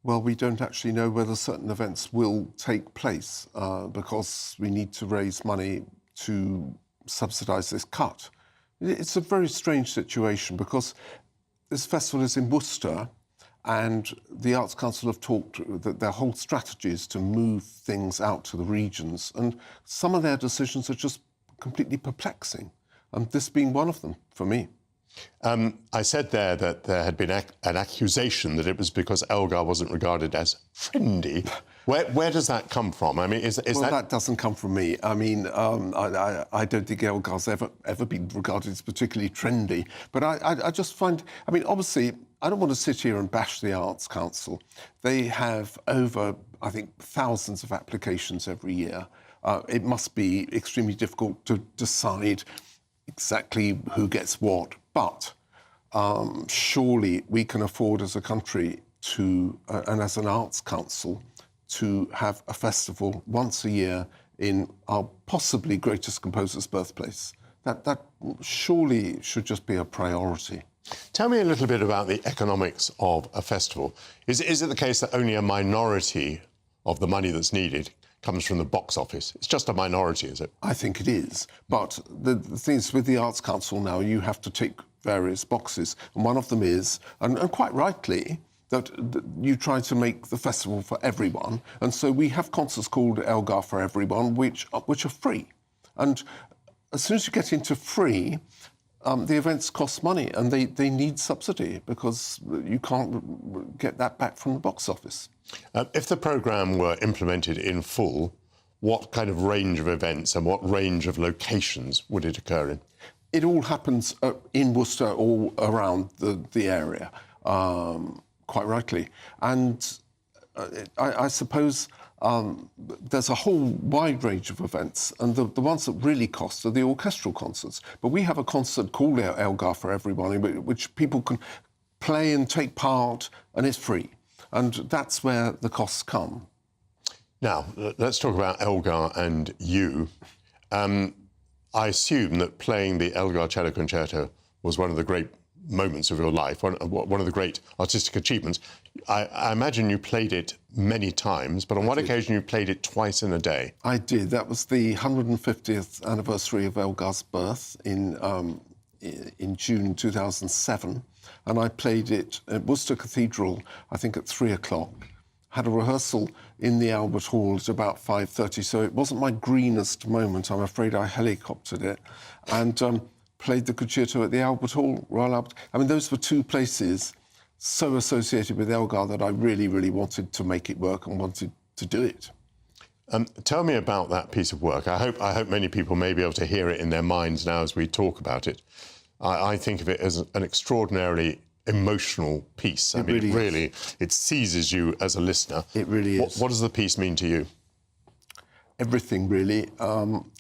Well, we don't actually know whether certain events will take place because we need to raise money to subsidise this cut. It's a very strange situation because this festival is in Worcester and the Arts Council have talked that their whole strategy is to move things out to the regions, and some of their decisions are just completely perplexing, and this being one of them for me. I said there that there had been an accusation that it was because Elgar wasn't regarded as trendy. Where does that come from? I mean, that doesn't come from me. I mean, I don't think Elgar's ever been regarded as particularly trendy. But I just find, I mean, obviously, I don't want to sit here and bash the Arts Council. They have over, I think, thousands of applications every year. It must be extremely difficult to decide exactly who gets what. But surely we can afford as a country to, and as an arts council, to have a festival once a year in our possibly greatest composer's birthplace. That surely should just be a priority. Tell me a little bit about the economics of a festival. Is it the case that only a minority of the money that's needed comes from the box office? It's just a minority, is it? I think it is. But the thing is, with the Arts Council now, you have to tick various boxes. And one of them is, and quite rightly, that you try to make the festival for everyone. And so we have concerts called Elgar for Everyone, which are free. And as soon as you get into free, the events cost money and they need subsidy because you can't get that back from the box office. If the programme were implemented in full, what kind of range of events and what range of locations would it occur in? It all happens in Worcester, all around the area, quite rightly. And I suppose there's a whole wide range of events, and the ones that really cost are the orchestral concerts. But we have a concert called Elgar for Everyone, in which people can play and take part, and it's free. And that's where the costs come. Now, let's talk about Elgar and you. I assume that playing the Elgar Cello Concerto was one of the great moments of your life, one of the great artistic achievements. I imagine you played it many times, but on one occasion you played it twice in a day. I did. That was the 150th anniversary of Elgar's birth in June 2007, and I played it at Worcester Cathedral, I think at 3 o'clock. Had a rehearsal in the Albert Hall at about 5:30, so it wasn't my greenest moment. I'm afraid I helicoptered it, and played the concerto at the Albert Hall, Royal Albert. I mean, those were two places so associated with Elgar that I really, really wanted to make it work and wanted to do it. Tell me about that piece of work. I hope many people may be able to hear it in their minds now as we talk about it. I think of it as an extraordinarily emotional piece. I mean, really, it seizes you as a listener. It really is. What does the piece mean to you? Everything, really.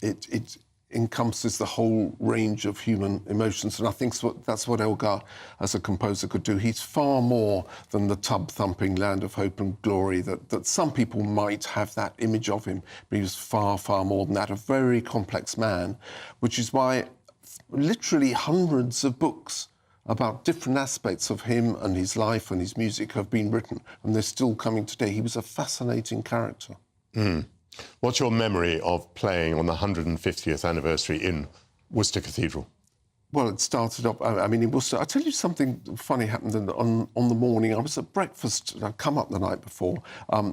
It encompasses the whole range of human emotions, and I think that's what Elgar, as a composer, could do. He's far more than the tub-thumping Land of Hope and Glory that some people might have that image of him, but he was far, far more than that, a very complex man, which is why literally hundreds of books about different aspects of him and his life and his music have been written, and they're still coming today. He was a fascinating character. What's your memory of playing on the 150th anniversary in Worcester Cathedral? Well, it started up, I mean, in Worcester. I'll tell you something funny happened on the morning. I was at breakfast, I'd come up the night before,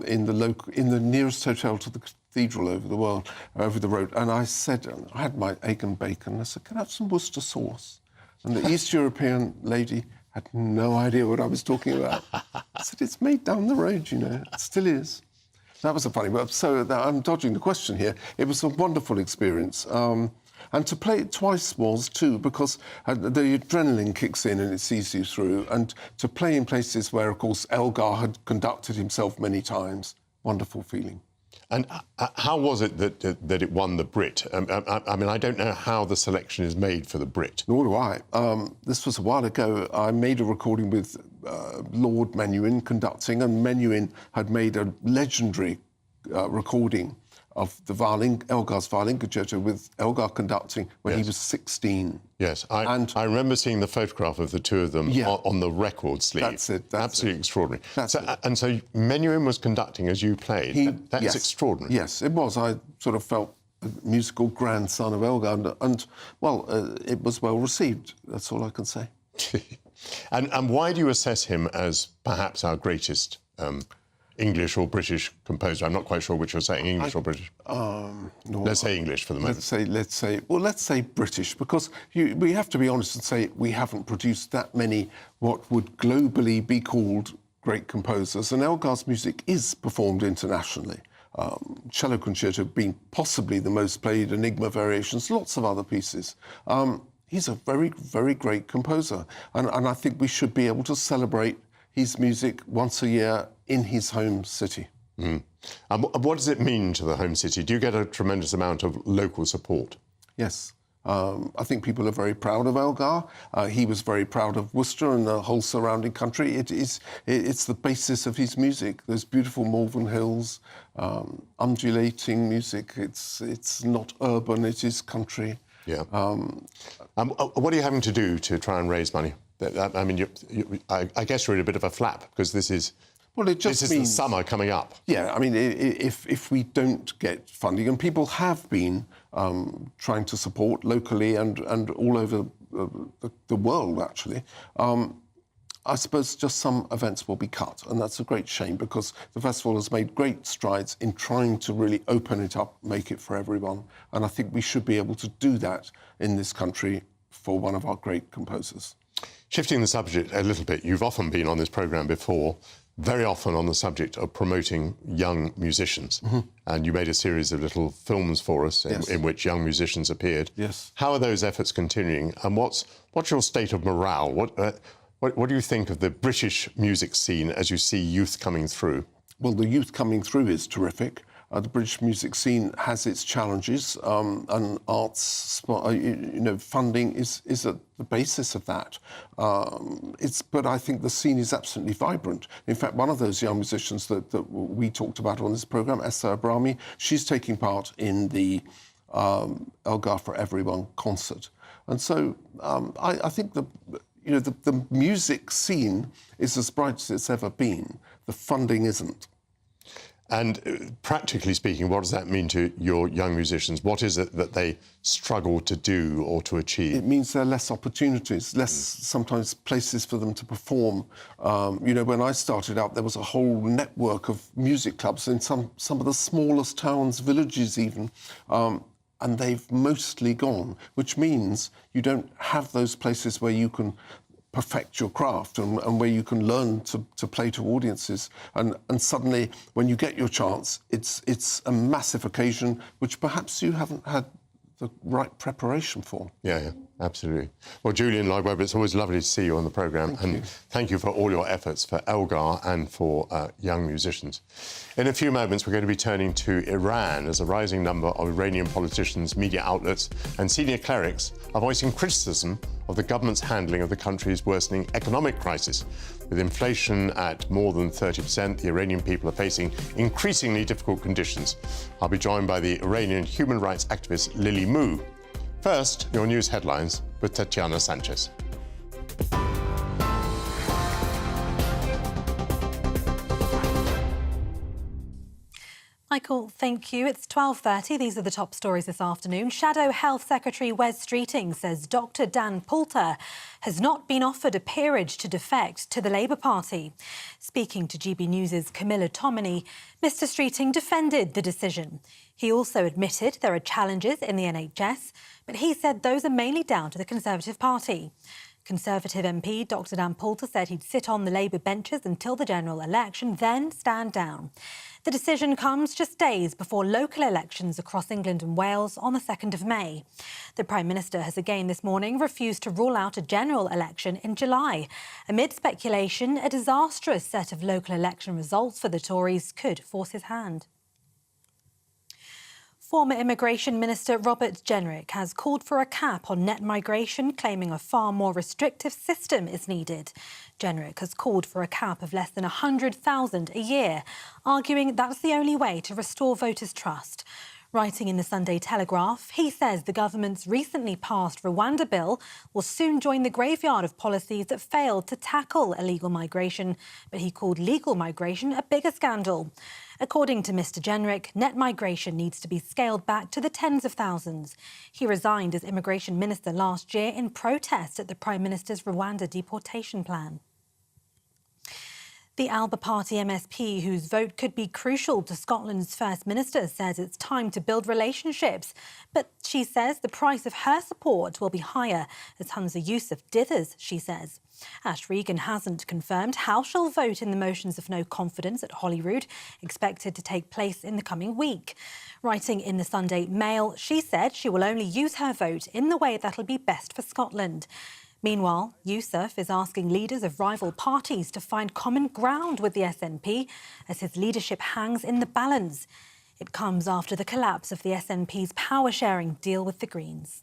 in the nearest hotel to the cathedral over the road, and I said, I had my egg and bacon, I said, can I have some Worcester sauce? And the East European lady had no idea what I was talking about. I said, it's made down the road, you know, it still is. That was a funny word. So I'm dodging the question here. It was a wonderful experience. And to play it twice was, too, because the adrenaline kicks in and it sees you through. And to play in places where, of course, Elgar had conducted himself many times, wonderful feeling. And how was it that it won the Brit? I mean, I don't know how the selection is made for the Brit. Nor do I. This was a while ago. I made a recording with Lord Menuhin conducting, and Menuhin had made a legendary recording of the Elgar's violin concerto with Elgar conducting when he was 16. Yes, I remember seeing the photograph of the two of them on the record sleeve. That's it. Absolutely extraordinary. And so Menuhin was conducting as you played. That's extraordinary. Yes, it was. I sort of felt a musical grandson of Elgar, and well, it was well received. That's all I can say. And why do you assess him as perhaps our greatest English or British composer? I'm not quite sure which you're saying, English or British. Let's say English for the moment. Let's say British, because we have to be honest and say we haven't produced that many what would globally be called great composers, and Elgar's music is performed internationally. Cello Concerto being possibly the most played, Enigma Variations, lots of other pieces. He's a very, very great composer, and I think we should be able to celebrate his music once a year in his home city. And what does it mean to the home city? Do you get a tremendous amount of local support? Yes. I think people are very proud of Elgar. He was very proud of Worcester and the whole surrounding country. It's the basis of his music. Those beautiful Malvern Hills, undulating music. It's not urban, it is country. Yeah. What are you having to do to try and raise money? I mean, I guess you're in a bit of a flap because this is... Well, it just this means is the summer coming up. Yeah, I mean, if we don't get funding, and people have been trying to support locally and all over the world, actually, I suppose just some events will be cut, and that's a great shame because the festival has made great strides in trying to really open it up, make it for everyone, and I think we should be able to do that in this country for one of our great composers. Shifting the subject a little bit, you've often been on this programme before, very often on the subject of promoting young musicians. Mm-hmm. And you made a series of little films for us in which young musicians appeared. Yes. How are those efforts continuing? And what's your state of morale? What do you think of the British music scene as you see youth coming through? Well, the youth coming through is terrific. The British music scene has its challenges, and arts, funding is at the basis of that. But I think the scene is absolutely vibrant. In fact, one of those young musicians that we talked about on this programme, Esther Abrami, she's taking part in the Elgar for Everyone concert. And so I think the music scene is as bright as it's ever been. The funding isn't. And practically speaking, what does that mean to your young musicians? What is it that they struggle to do or to achieve? It means there are less opportunities, less sometimes places for them to perform. When I started out, there was a whole network of music clubs in some of the smallest towns, villages even, and they've mostly gone, which means you don't have those places where you can perfect your craft and where you can learn to play to audiences. And suddenly, when you get your chance, it's a massive occasion which perhaps you haven't had the right preparation for. Yeah, absolutely. Well, Julian Lloyd-Webber, it's always lovely to see you on the programme. Thank you for all your efforts for Elgar and for young musicians. In a few moments, we're going to be turning to Iran as a rising number of Iranian politicians, media outlets and senior clerics are voicing criticism of the government's handling of the country's worsening economic crisis. With inflation at more than 30%, the Iranian people are facing increasingly difficult conditions. I'll be joined by the Iranian human rights activist Lily Mu. First, your news headlines with Tatiana Sanchez. Michael, thank you. It's 12:30. These are the top stories this afternoon. Shadow Health Secretary Wes Streeting says Dr Dan Poulter has not been offered a peerage to defect to the Labour Party. Speaking to GB News' Camilla Tominey, Mr Streeting defended the decision. He also admitted there are challenges in the NHS, but he said those are mainly down to the Conservative Party. Conservative MP Dr Dan Poulter said he'd sit on the Labour benches until the general election, then stand down. The decision comes just days before local elections across England and Wales on the 2nd of May. The Prime Minister has again this morning refused to rule out a general election in July. Amid speculation, a disastrous set of local election results for the Tories could force his hand. Former Immigration Minister Robert Jenrick has called for a cap on net migration, claiming a far more restrictive system is needed. Jenrick has called for a cap of less than 100,000 a year, arguing that's the only way to restore voters' trust. Writing in the Sunday Telegraph, he says the government's recently passed Rwanda bill will soon join the graveyard of policies that failed to tackle illegal migration, but he called legal migration a bigger scandal. According to Mr Jenrick, net migration needs to be scaled back to the tens of thousands. He resigned as Immigration Minister last year in protest at the Prime Minister's Rwanda deportation plan. The Alba Party MSP, whose vote could be crucial to Scotland's First Minister, says it's time to build relationships. But she says the price of her support will be higher, as Hunza Yousaf dithers, she says. Ash Regan hasn't confirmed how she'll vote in the motions of no confidence at Holyrood, expected to take place in the coming week. Writing in the Sunday Mail, she said she will only use her vote in the way that'll be best for Scotland. Meanwhile, Yousaf is asking leaders of rival parties to find common ground with the SNP as his leadership hangs in the balance. It comes after the collapse of the SNP's power-sharing deal with the Greens.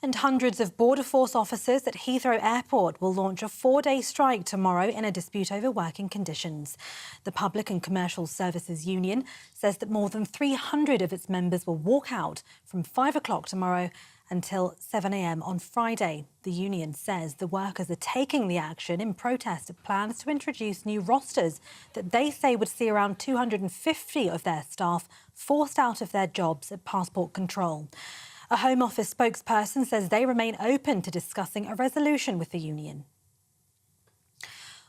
And hundreds of Border Force officers at Heathrow Airport will launch a 4-day strike tomorrow in a dispute over working conditions. The Public and Commercial Services Union says that more than 300 of its members will walk out from 5 o'clock tomorrow until 7 a.m. on Friday. The union says the workers are taking the action in protest of plans to introduce new rosters that they say would see around 250 of their staff forced out of their jobs at passport control. A Home Office spokesperson says they remain open to discussing a resolution with the union.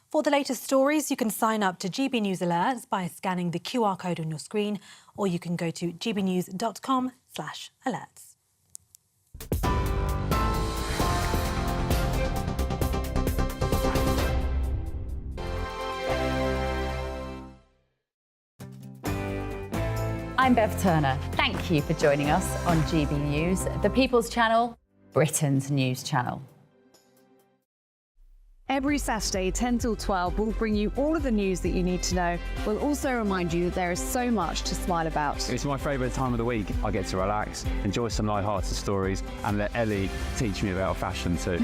For the latest stories, you can sign up to GB News Alerts by scanning the QR code on your screen, or you can go to gbnews.com/alerts. I'm Bev Turner. Thank you for joining us on GB News, the People's Channel, Britain's news channel. Every Saturday, 10 till 12, we'll bring you all of the news that you need to know. We'll also remind you that there is so much to smile about. It's my favourite time of the week. I get to relax, enjoy some light-hearted stories, and let Ellie teach me about fashion too.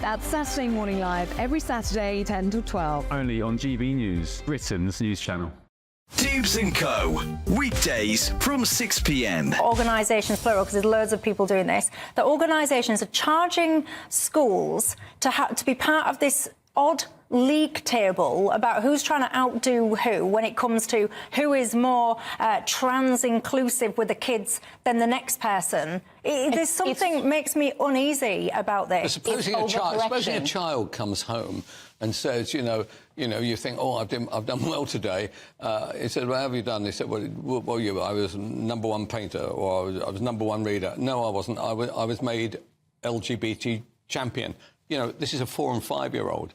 That's Saturday Morning Live, every Saturday, 10 till 12. Only on GB News, Britain's news channel. Tubes & Co. Weekdays from 6 p.m. Organisations, plural, because there's loads of people doing this. The organisations are charging schools to be part of this odd league table about who's trying to outdo who when it comes to who is more trans inclusive with the kids than the next person. There's something that makes me uneasy about this. Supposing a child comes home and says, you think, oh, I've done well today. He said, well, how have you done? They said, well, what were you? I was #1 painter, or I was #1 reader. No, I wasn't. I was made LGBT champion. This is a 4- and 5-year-old.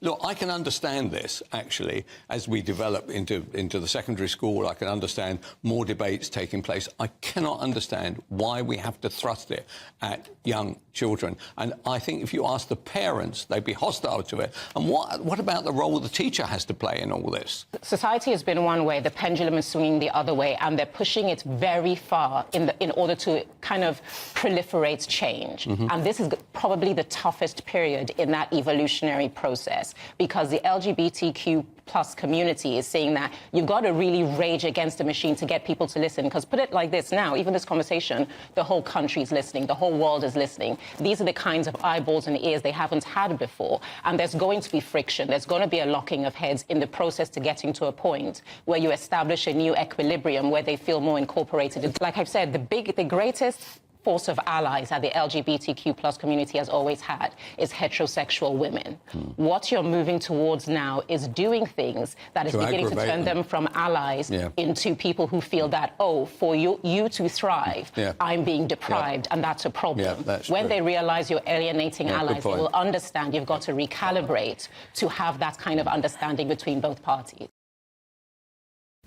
Look, I can understand this, actually, as we develop into the secondary school. I can understand more debates taking place. I cannot understand why we have to thrust it at young children. And I think if you ask the parents, they'd be hostile to it. And what about the role the teacher has to play in all this? Society has been one way, the pendulum is swinging the other way, and they're pushing it very far in order to kind of proliferate change. Mm-hmm. And this is probably the toughest period in that evolutionary process, because the LGBTQ plus community is saying that you've got to really rage against the machine to get people to listen. Because put it like this now, even this conversation, the whole country is listening, the whole world is listening. These are the kinds of eyeballs and ears they haven't had before. And there's going to be friction. There's going to be a locking of heads in the process to getting to a point where you establish a new equilibrium where they feel more incorporated. Like I've said, the greatest force of allies that the LGBTQ plus community has always had is heterosexual women. What you're moving towards now is doing things that is beginning to turn them from allies into people who feel that, oh, for you to thrive, I'm being deprived, and that's a problem. When they realise you're alienating allies, they will understand you've got to recalibrate to have that kind of understanding between both parties.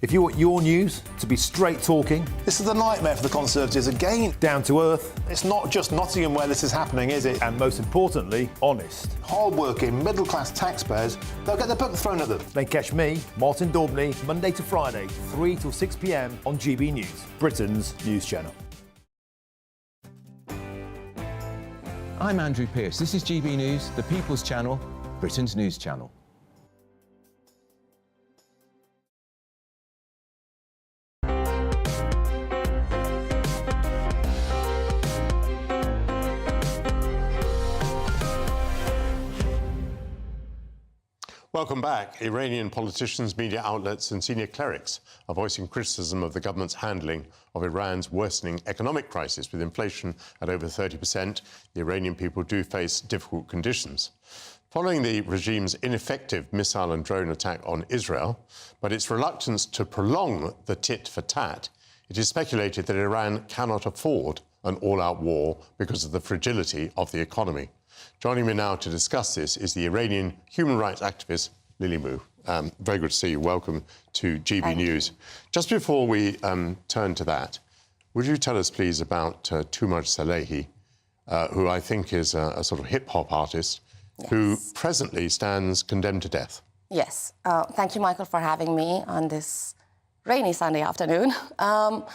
If you want your news to be straight talking... This is a nightmare for the Conservatives again. Down to earth. It's not just Nottingham where this is happening, is it? And most importantly, honest. Hard-working, middle-class taxpayers, they'll get their book thrown at them. They catch me, Martin Daubney, Monday to Friday, 3 till 6 p.m. on GB News, Britain's news channel. I'm Andrew Pearce. This is GB News, the People's Channel, Britain's news channel. Welcome back. Iranian politicians, media outlets and senior clerics are voicing criticism of the government's handling of Iran's worsening economic crisis. With inflation at over 30%, the Iranian people do face difficult conditions. Following the regime's ineffective missile and drone attack on Israel, but its reluctance to prolong the tit-for-tat, it is speculated that Iran cannot afford an all-out war because of the fragility of the economy. Joining me now to discuss this is the Iranian human rights activist Lily Mu. Very good to see you. Welcome to GB News. Just before we turn to that, would you tell us, please, about Tumaj Salehi, who I think is a sort of hip-hop artist, who presently stands condemned to death? Yes. Thank you, Michael, for having me on this rainy Sunday afternoon. Tumaj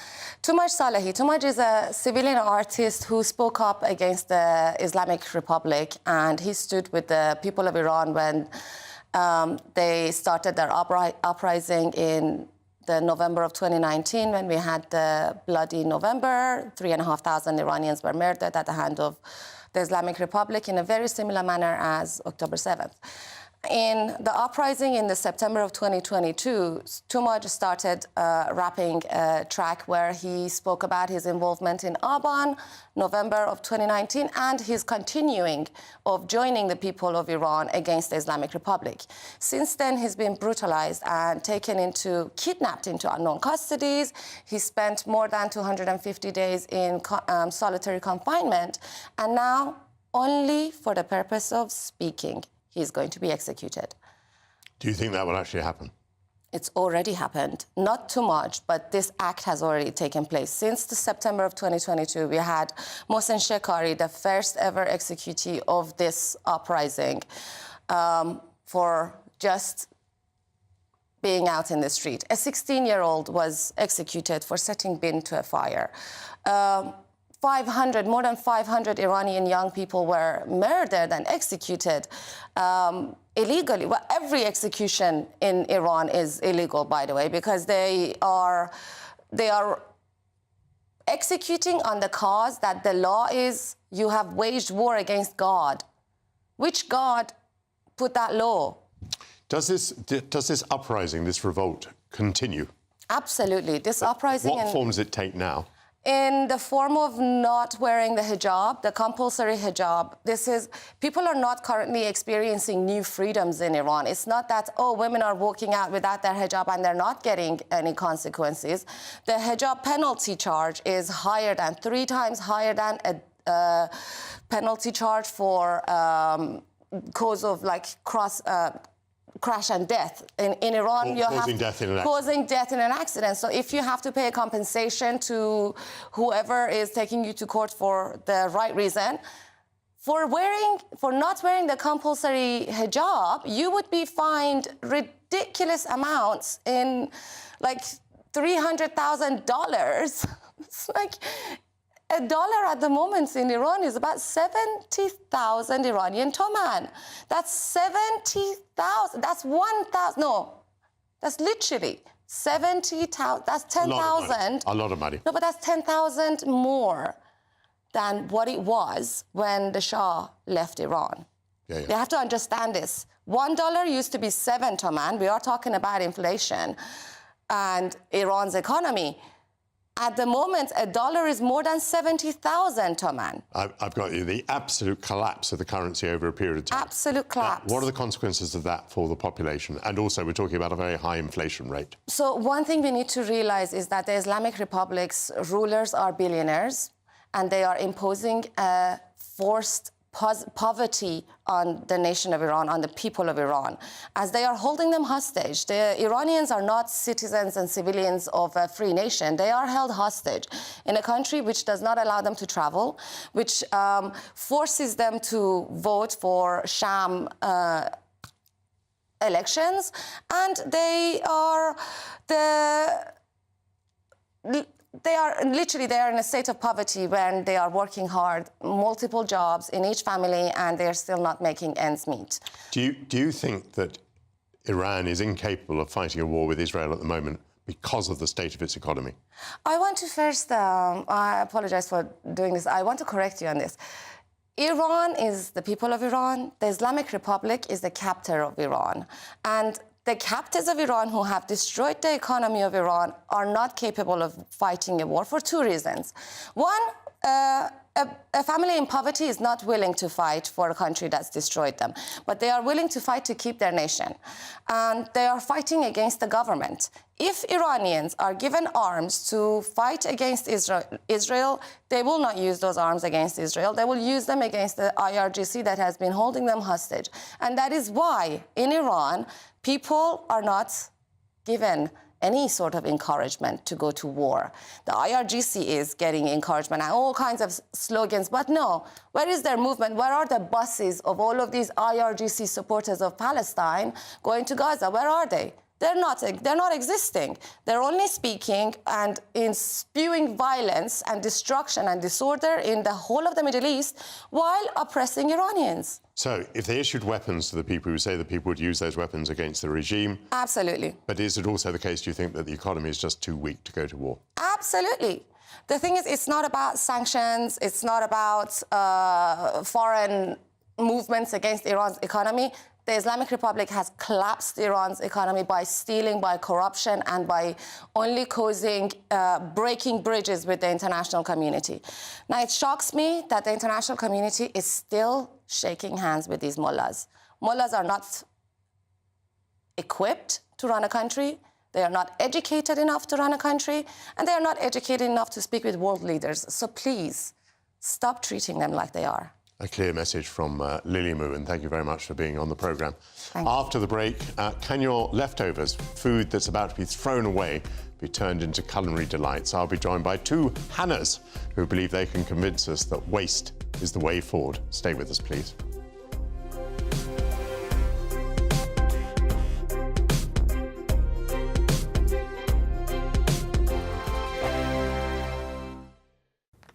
Salehi. Tumaj is a civilian artist who spoke up against the Islamic Republic, and he stood with the people of Iran when they started their uprising in the November of 2019, when we had the bloody November. 3,500 Iranians were murdered at the hand of the Islamic Republic in a very similar manner as October 7th. In the uprising in the September of 2022, Tumaj started rapping a track where he spoke about his involvement in Aban, November of 2019, and his continuing of joining the people of Iran against the Islamic Republic. Since then, he's been brutalized and kidnapped into unknown custodies. He spent more than 250 days in solitary confinement, and now, only for the purpose of speaking, he's going to be executed. Do you think that will actually happen? It's already happened. Not too much, but this act has already taken place. Since the September of 2022, we had Mohsen Shekari, the first ever executee of this uprising, for just being out in the street. A 16-year-old was executed for setting bin to a fire. More than 500 Iranian young people were murdered and executed illegally. Well, every execution in Iran is illegal, by the way, because they are executing on the cause that the law is you have waged war against God. Which God put that law? Does this uprising, this revolt, continue? Absolutely. This uprising... What form does it take now? In the form of not wearing the hijab, the compulsory hijab. People are not currently experiencing new freedoms in Iran. It's not that, women are walking out without their hijab and they're not getting any consequences. The hijab penalty charge is 3 times higher than a penalty charge for cause of crash and death. In Iran, causing death in an accident. So if you have to pay a compensation to whoever is taking you to court for the right reason, for not wearing the compulsory hijab, you would be fined ridiculous amounts in $300,000. It's $1 at the moment in Iran is about 70,000 Iranian toman. That's 70,000. That's 1,000. No, that's literally 70,000. That's 10,000. A lot of money. No, but that's 10,000 more than what it was when the Shah left Iran. Yeah. You have to understand this. $1 used to be 7 toman. We are talking about inflation and Iran's economy. At the moment, $1 is more than 70,000 toman. I've got you. The absolute collapse of the currency over a period of time. Absolute collapse. What are the consequences of that for the population? And also, we're talking about a very high inflation rate. So one thing we need to realize is that the Islamic Republic's rulers are billionaires, and they are imposing a forced poverty on the nation of Iran, on the people of Iran, as they are holding them hostage. The Iranians are not citizens and civilians of a free nation. They are held hostage in a country which does not allow them to travel, which forces them to vote for sham elections, and they are in a state of poverty when they are working hard, multiple jobs in each family, and they're still not making ends meet. Do you think that Iran is incapable of fighting a war with Israel at the moment because of the state of its economy? I want to first, I apologize for doing this. I want to correct you on this. Iran is the people of Iran. The Islamic Republic is the captor of Iran. And the captors of Iran who have destroyed the economy of Iran are not capable of fighting a war for 2 reasons. One, a family in poverty is not willing to fight for a country that's destroyed them, but they are willing to fight to keep their nation. And they are fighting against the government. If Iranians are given arms to fight against Israel, they will not use those arms against Israel. They will use them against the IRGC that has been holding them hostage. And that is why in Iran, people are not given any sort of encouragement to go to war. The IRGC is getting encouragement and all kinds of slogans, but no, where is their movement? Where are the buses of all of these IRGC supporters of Palestine going to Gaza? Where are they? They're not existing. They're only speaking and in spewing violence and destruction and disorder in the whole of the Middle East while oppressing Iranians. So, if they issued weapons to the people who say that people would use those weapons against the regime... Absolutely. But is it also the case, do you think, that the economy is just too weak to go to war? Absolutely. The thing is, it's not about sanctions. It's not about foreign movements against Iran's economy. The Islamic Republic has collapsed Iran's economy by stealing, by corruption, and by only causing breaking bridges with the international community. Now, it shocks me that the international community is still shaking hands with these mullahs. Mullahs are not equipped to run a country. They are not educated enough to run a country, and they are not educated enough to speak with world leaders. So please, stop treating them like they are. A clear message from Lily Moo, and thank you very much for being on the programme. After the break, can your leftovers, food that's about to be thrown away, be turned into culinary delights? I'll be joined by two Hannahs who believe they can convince us that waste is the way forward. Stay with us, please.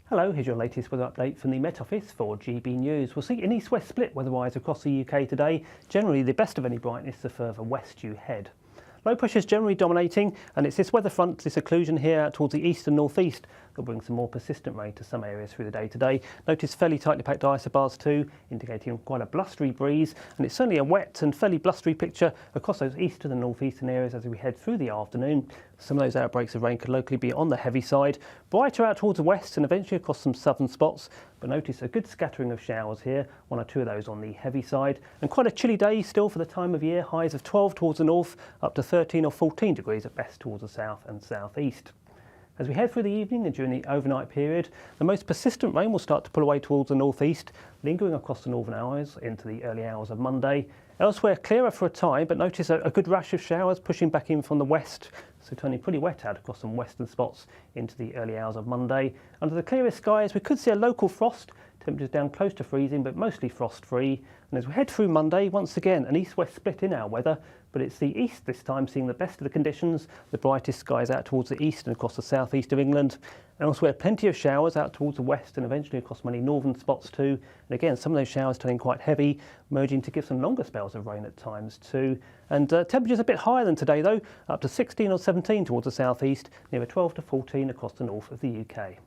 Hello, here's your latest weather update from the Met Office for GB News. We'll see an east-west split weather-wise across the UK today. Generally, the best of any brightness the further west you head. Low pressure is generally dominating, and it's this weather front, this occlusion here out towards the east and northeast that will bring some more persistent rain to some areas through the day today. Notice fairly tightly packed isobars too, indicating quite a blustery breeze, and it's certainly a wet and fairly blustery picture across those eastern and northeastern areas as we head through the afternoon. Some of those outbreaks of rain could locally be on the heavy side, brighter out towards the west and eventually across some southern spots, but notice a good scattering of showers here, one or two of those on the heavy side, and quite a chilly day still for the time of year, highs of 12 towards the north, up to 13 or 14 degrees at best towards the south and southeast. As we head through the evening and during the overnight period, the most persistent rain will start to pull away towards the northeast, lingering across the northern hours into the early hours of Monday. Elsewhere, clearer for a time, but notice a good rash of showers pushing back in from the west, so turning pretty wet out across some western spots into the early hours of Monday. Under the clearest skies, we could see a local frost, temperatures down close to freezing, but mostly frost-free. And as we head through Monday, once again, an east-west split in our weather, but it's the east this time seeing the best of the conditions, the brightest skies out towards the east and across the southeast of England. And elsewhere, plenty of showers out towards the west and eventually across many northern spots too. And again, some of those showers turning quite heavy, merging to give some longer spells of rain at times too. And temperatures a bit higher than today though, up to 16 or 17 towards the southeast, near 12 to 14 across the north of the UK.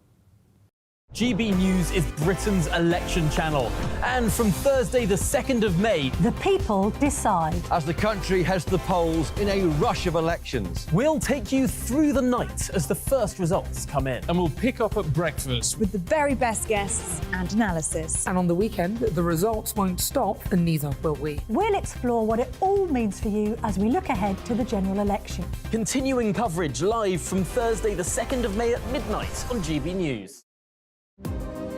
GB News is Britain's election channel. And from Thursday the 2nd of May, the people decide. As the country heads to the polls in a rush of elections, we'll take you through the night as the first results come in. And we'll pick up at breakfast with the very best guests and analysis. And on the weekend, the results won't stop, and neither will we. We'll explore what it all means for you as we look ahead to the general election. Continuing coverage live from Thursday the 2nd of May at midnight on GB News.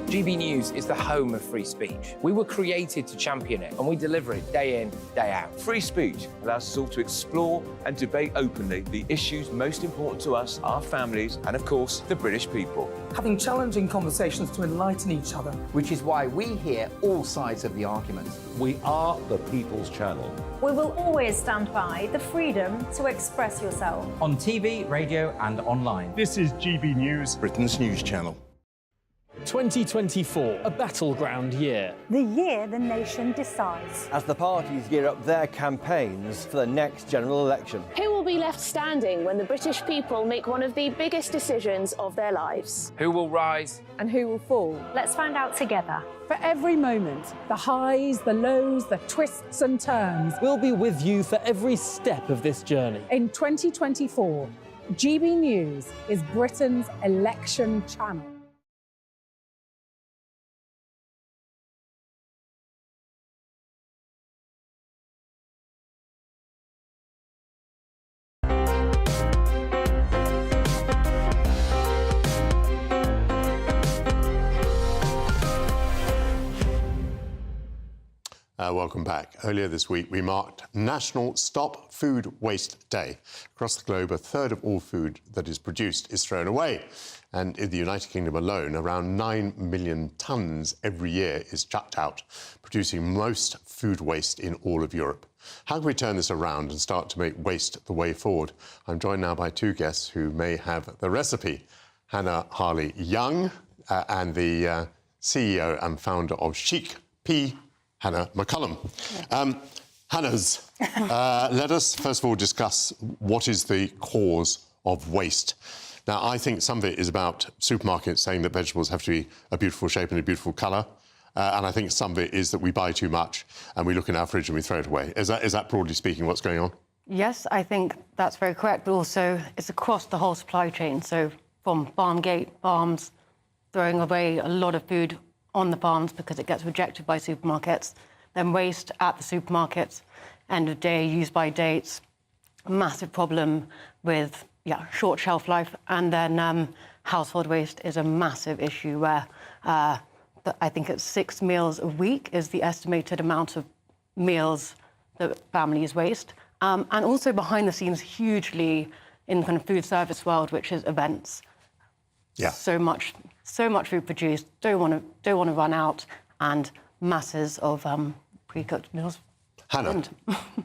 GB News is the home of free speech. We were created to champion it, and we deliver it day in, day out. Free speech allows us all to explore and debate openly the issues most important to us, our families, and of course, the British people. Having challenging conversations to enlighten each other. Which is why we hear all sides of the argument. We are the People's Channel. We will always stand by the freedom to express yourself. On TV, radio, and online. This is GB News, Britain's news channel. 2024, a battleground year. The year the nation decides. As the parties gear up their campaigns for the next general election. Who will be left standing when the British people make one of the biggest decisions of their lives? Who will rise? And who will fall? Let's find out together. For every moment, the highs, the lows, the twists and turns. We'll be with you for every step of this journey. In 2024, GB News is Britain's election channel. Welcome back. Earlier this week, we marked National Stop Food Waste Day. Across the globe, a third of all food that is produced is thrown away. And in the United Kingdom alone, around 9 million tonnes every year is chucked out, producing most food waste in all of Europe. How can we turn this around and start to make waste the way forward? I'm joined now by two guests who may have the recipe. Hannah Harley-Young and the CEO and founder of Chic P, Hannah McCullum. Hannah's, let us first of all discuss what is the cause of waste. Now, I think some of it is about supermarkets saying that vegetables have to be a beautiful shape and a beautiful colour. And I think some of it is that we buy too much and we look in our fridge and we throw it away. Is that broadly speaking what's going on? Yes, I think that's very correct. But also, it's across the whole supply chain. So from farm gate, farms, throwing away a lot of food on the farms because it gets rejected by supermarkets, then waste at the supermarkets, end of day, use by dates, a massive problem with short shelf life, and then household waste is a massive issue where I think it's 6 meals a week is the estimated amount of meals that families waste. And also behind the scenes hugely in the kind of food service world, which is events. Yeah. So much food produced, don't want to run out, and masses of pre-cooked meals. Hannah,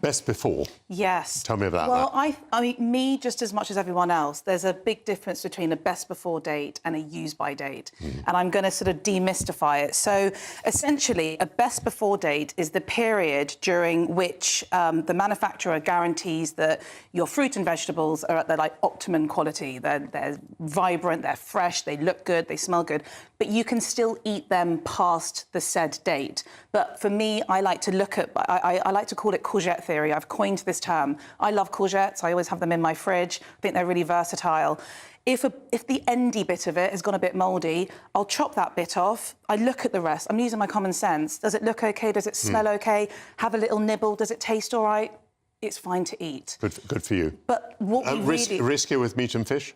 best before. Yes. Tell me about that. Well, I mean, me just as much as everyone else, there's a big difference between a best before date and a use by date. And I'm going to sort of demystify it. So essentially, a best before date is the period during which the manufacturer guarantees that your fruit and vegetables are at their optimum quality. They're vibrant, they're fresh, they look good, they smell good, but you can still eat them past the said date. But for me, I like to look at, I like to call it courgette theory. I've coined this term. I love courgettes. I always have them in my fridge. I think they're really versatile. If the endy bit of it has gone a bit mouldy, I'll chop that bit off. I look at the rest. I'm using my common sense. Does it look OK? Does it smell OK? Have a little nibble. Does it taste all right? It's fine to eat. Good for you. But what we really... Riskier with meat and fish?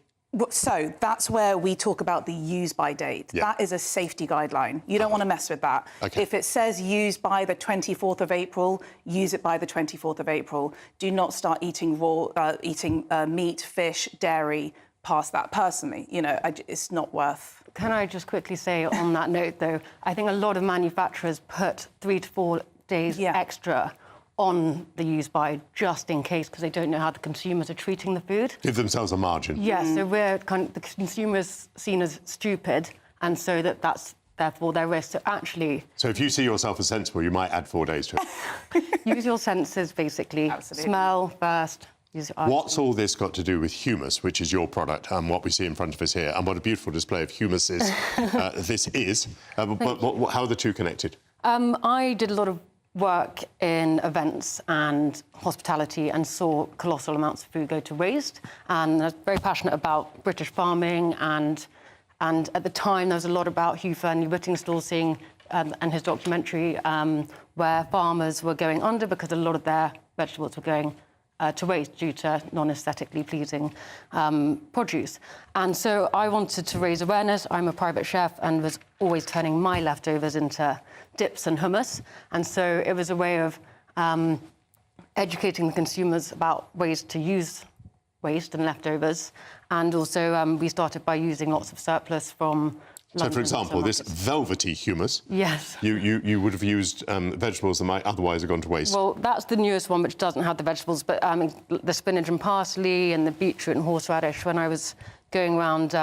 So that's where we talk about the use by date. Yeah. That is a safety guideline. You don't want to mess with that. Okay. If it says use by the 24th of April, use it by the 24th of April. Do not start eating meat, fish, dairy past that. Personally, it's not worth. Can I just quickly say on that note, though, I think a lot of manufacturers put 3 to 4 days extra on the use by just in case, because they don't know how the consumers are treating the food. Give themselves a margin. Yes, so the consumers seen as stupid, and so that's therefore their risk. So actually... So if you see yourself as sensible, you might add 4 days to it. Use your senses, basically. Absolutely. Smell first. Use your eyes. What's all this got to do with humus, which is your product, and what we see in front of us here, and what a beautiful display of humuses this is. But how are the two connected? I did a lot of work in events and hospitality and saw colossal amounts of food go to waste, and I was very passionate about British farming, and at the time there was a lot about Hugh Fearnley-Whittingstall and his documentary where farmers were going under because a lot of their vegetables were going to waste due to non-aesthetically pleasing produce. And so I wanted to raise awareness. I'm a private chef and was always turning my leftovers into dips and hummus. And so it was a way of educating the consumers about ways to use waste and leftovers. And also we started by using lots of surplus from London. So, for example, this velvety humus, yes, you would have used vegetables that might otherwise have gone to waste. Well, that's the newest one, which doesn't have the vegetables, but the spinach and parsley and the beetroot and horseradish. When I was going around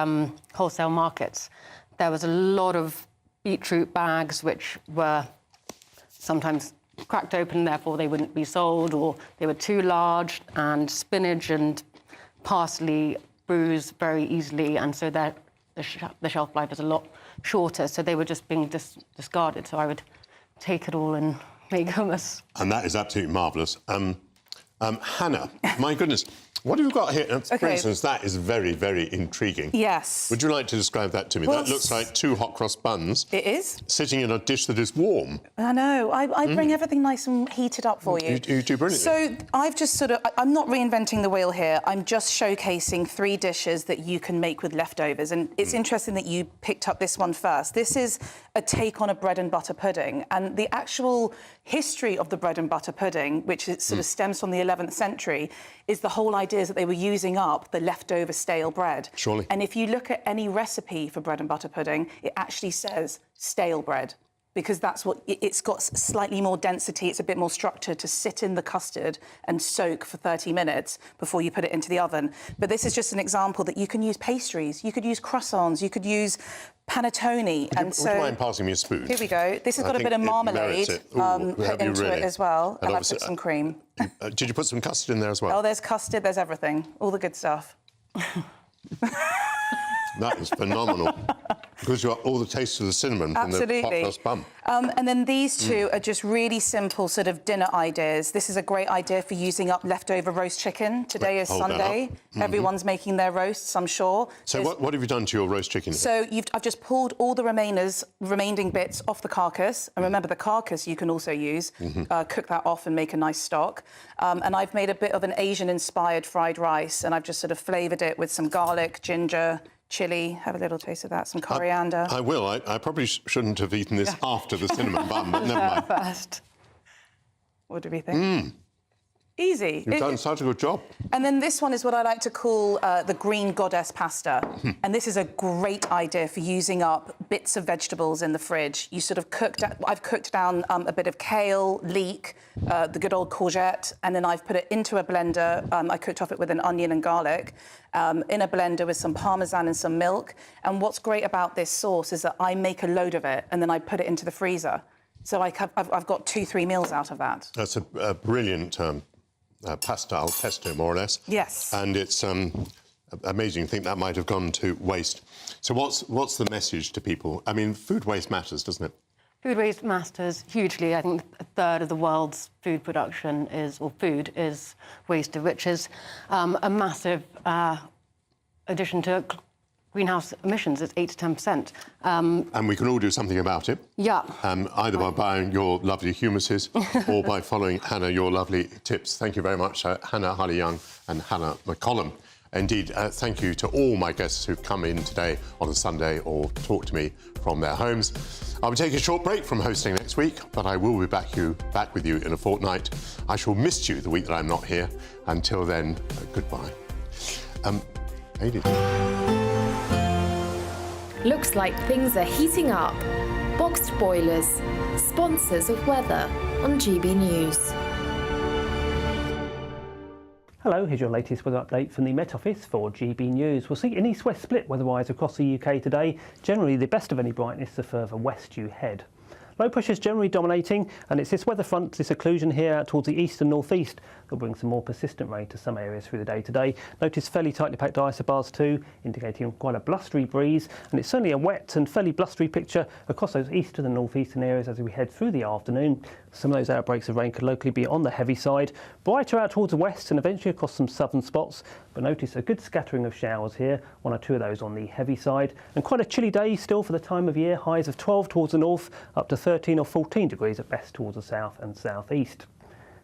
wholesale markets, there was a lot of beetroot bags which were sometimes cracked open, therefore they wouldn't be sold, or they were too large, and spinach and parsley bruise very easily, and so the shelf life is a lot shorter, so they were just being discarded. So I would take it all and make hummus. And that is absolutely marvellous. Hannah, my goodness, What have you got here? For Okay. instance, that is very, very intriguing. Yes. Would you like to describe that to me? Well, that looks like 2 hot cross buns. It is. Sitting in a dish that is warm. I know. I bring everything nice and heated up for you. You do brilliantly. So I've just I'm not reinventing the wheel here. I'm just showcasing 3 dishes that you can make with leftovers. And it's interesting that you picked up this one first. This is a take on a bread and butter pudding. And the actual history of the bread and butter pudding, which is sort of stems from the 11th century, is the whole idea is that they were using up the leftover stale bread. Surely. And if you look at any recipe for bread and butter pudding, it actually says stale bread, because that's what it's got, slightly more density, it's a bit more structured to sit in the custard and soak for 30 minutes before you put it into the oven. But this is just an example that you can use pastries, you could use croissants, you could use panettone. Would you mind passing me a spoon? Here we go. This has got a bit of marmalade put into it as well, and I've put some cream. Did you put some custard in there as well? Oh, there's custard, there's everything, all the good stuff. That is phenomenal. Because you got all the taste of the cinnamon from the hot cross bun. And then these 2 are just really simple sort of dinner ideas. This is a great idea for using up leftover roast chicken. Today is Sunday. Everyone's making their roasts, I'm sure. So what have you done to your roast chicken? So I've just pulled all the remaining bits off the carcass. And remember, the carcass you can also use. Cook that off and make a nice stock. And I've made a bit of an Asian-inspired fried rice, and I've just sort of flavoured it with some garlic, ginger, chilli. Have a little taste of that, some coriander. I will. I probably shouldn't have eaten this after the cinnamon bun, but never mind. First. What do we think? Easy. You've done such a good job. And then this one is what I like to call the green goddess pasta. And this is a great idea for using up bits of vegetables in the fridge. You sort of I've cooked down a bit of kale, leek, the good old courgette, and then I've put it into a blender. I cooked off it with an onion and garlic, in a blender with some parmesan and some milk. And what's great about this sauce is that I make a load of it and then I put it into the freezer. So I've got 2-3 meals out of that. That's a brilliant pesto, more or less. Yes. And it's amazing to think that might have gone to waste. So what's the message to people? I mean, food waste matters, doesn't it? Food waste matters hugely. I think a third of the world's food production is wasted, which is a massive addition to greenhouse emissions. It's 8 to 10%. And we can all do something about it. Yeah. Either by buying your lovely humuses or by following Hannah, your lovely tips. Thank you very much, Hannah Harley-Young and Hannah McCollum. Indeed, thank you to all my guests who've come in today on a Sunday or talked to me from their homes. I'll be taking a short break from hosting next week, but I will be back with you in a fortnight. I shall miss you the week that I'm not here. Until then, goodbye. Aidan. Looks like things are heating up. Boxed boilers, sponsors of weather on GB News. Hello, here's your latest weather update from the Met Office for GB News. We'll see an east-west split weather-wise across the UK today. Generally, the best of any brightness the further west you head. Low pressure is generally dominating, and it's this weather front, this occlusion here out towards the east and northeast that brings some more persistent rain to some areas through the day today. Notice fairly tightly packed isobars too, indicating quite a blustery breeze, and it's certainly a wet and fairly blustery picture across those eastern and northeastern areas as we head through the afternoon. Some of those outbreaks of rain could locally be on the heavy side, brighter out towards the west and eventually across some southern spots, but notice a good scattering of showers here, 1 or 2 of those on the heavy side, and quite a chilly day still for the time of year, highs of 12 towards the north, up to 13 or 14 degrees at best towards the south and southeast.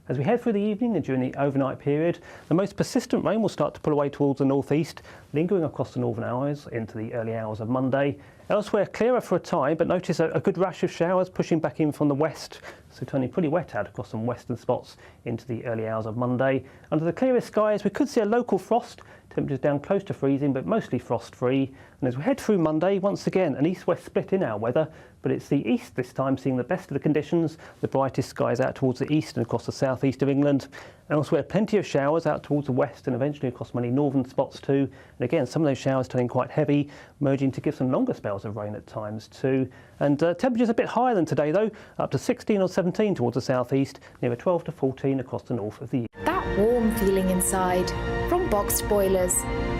As we head through the evening and during the overnight period, the most persistent rain will start to pull away towards the northeast, lingering across the northern hours into the early hours of Monday. Elsewhere, clearer for a time, but notice a good rash of showers pushing back in from the west, so turning pretty wet out across some western spots into the early hours of Monday. Under the clearest skies, we could see a local frost, temperatures down close to freezing, but mostly frost-free. And as we head through Monday, once again, an east-west split in our weather, but it's the east this time seeing the best of the conditions, the brightest skies out towards the east and across the southeast of England. And elsewhere, plenty of showers out towards the west and eventually across many northern spots too. And again, some of those showers turning quite heavy, merging to give some longer spells of rain at times too. And temperatures a bit higher than today though, up to 16 or 17 towards the southeast, near 12 to 14 across the north of the That warm feeling inside from Boxed Boilers,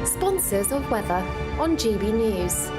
sponsors of weather on GB News.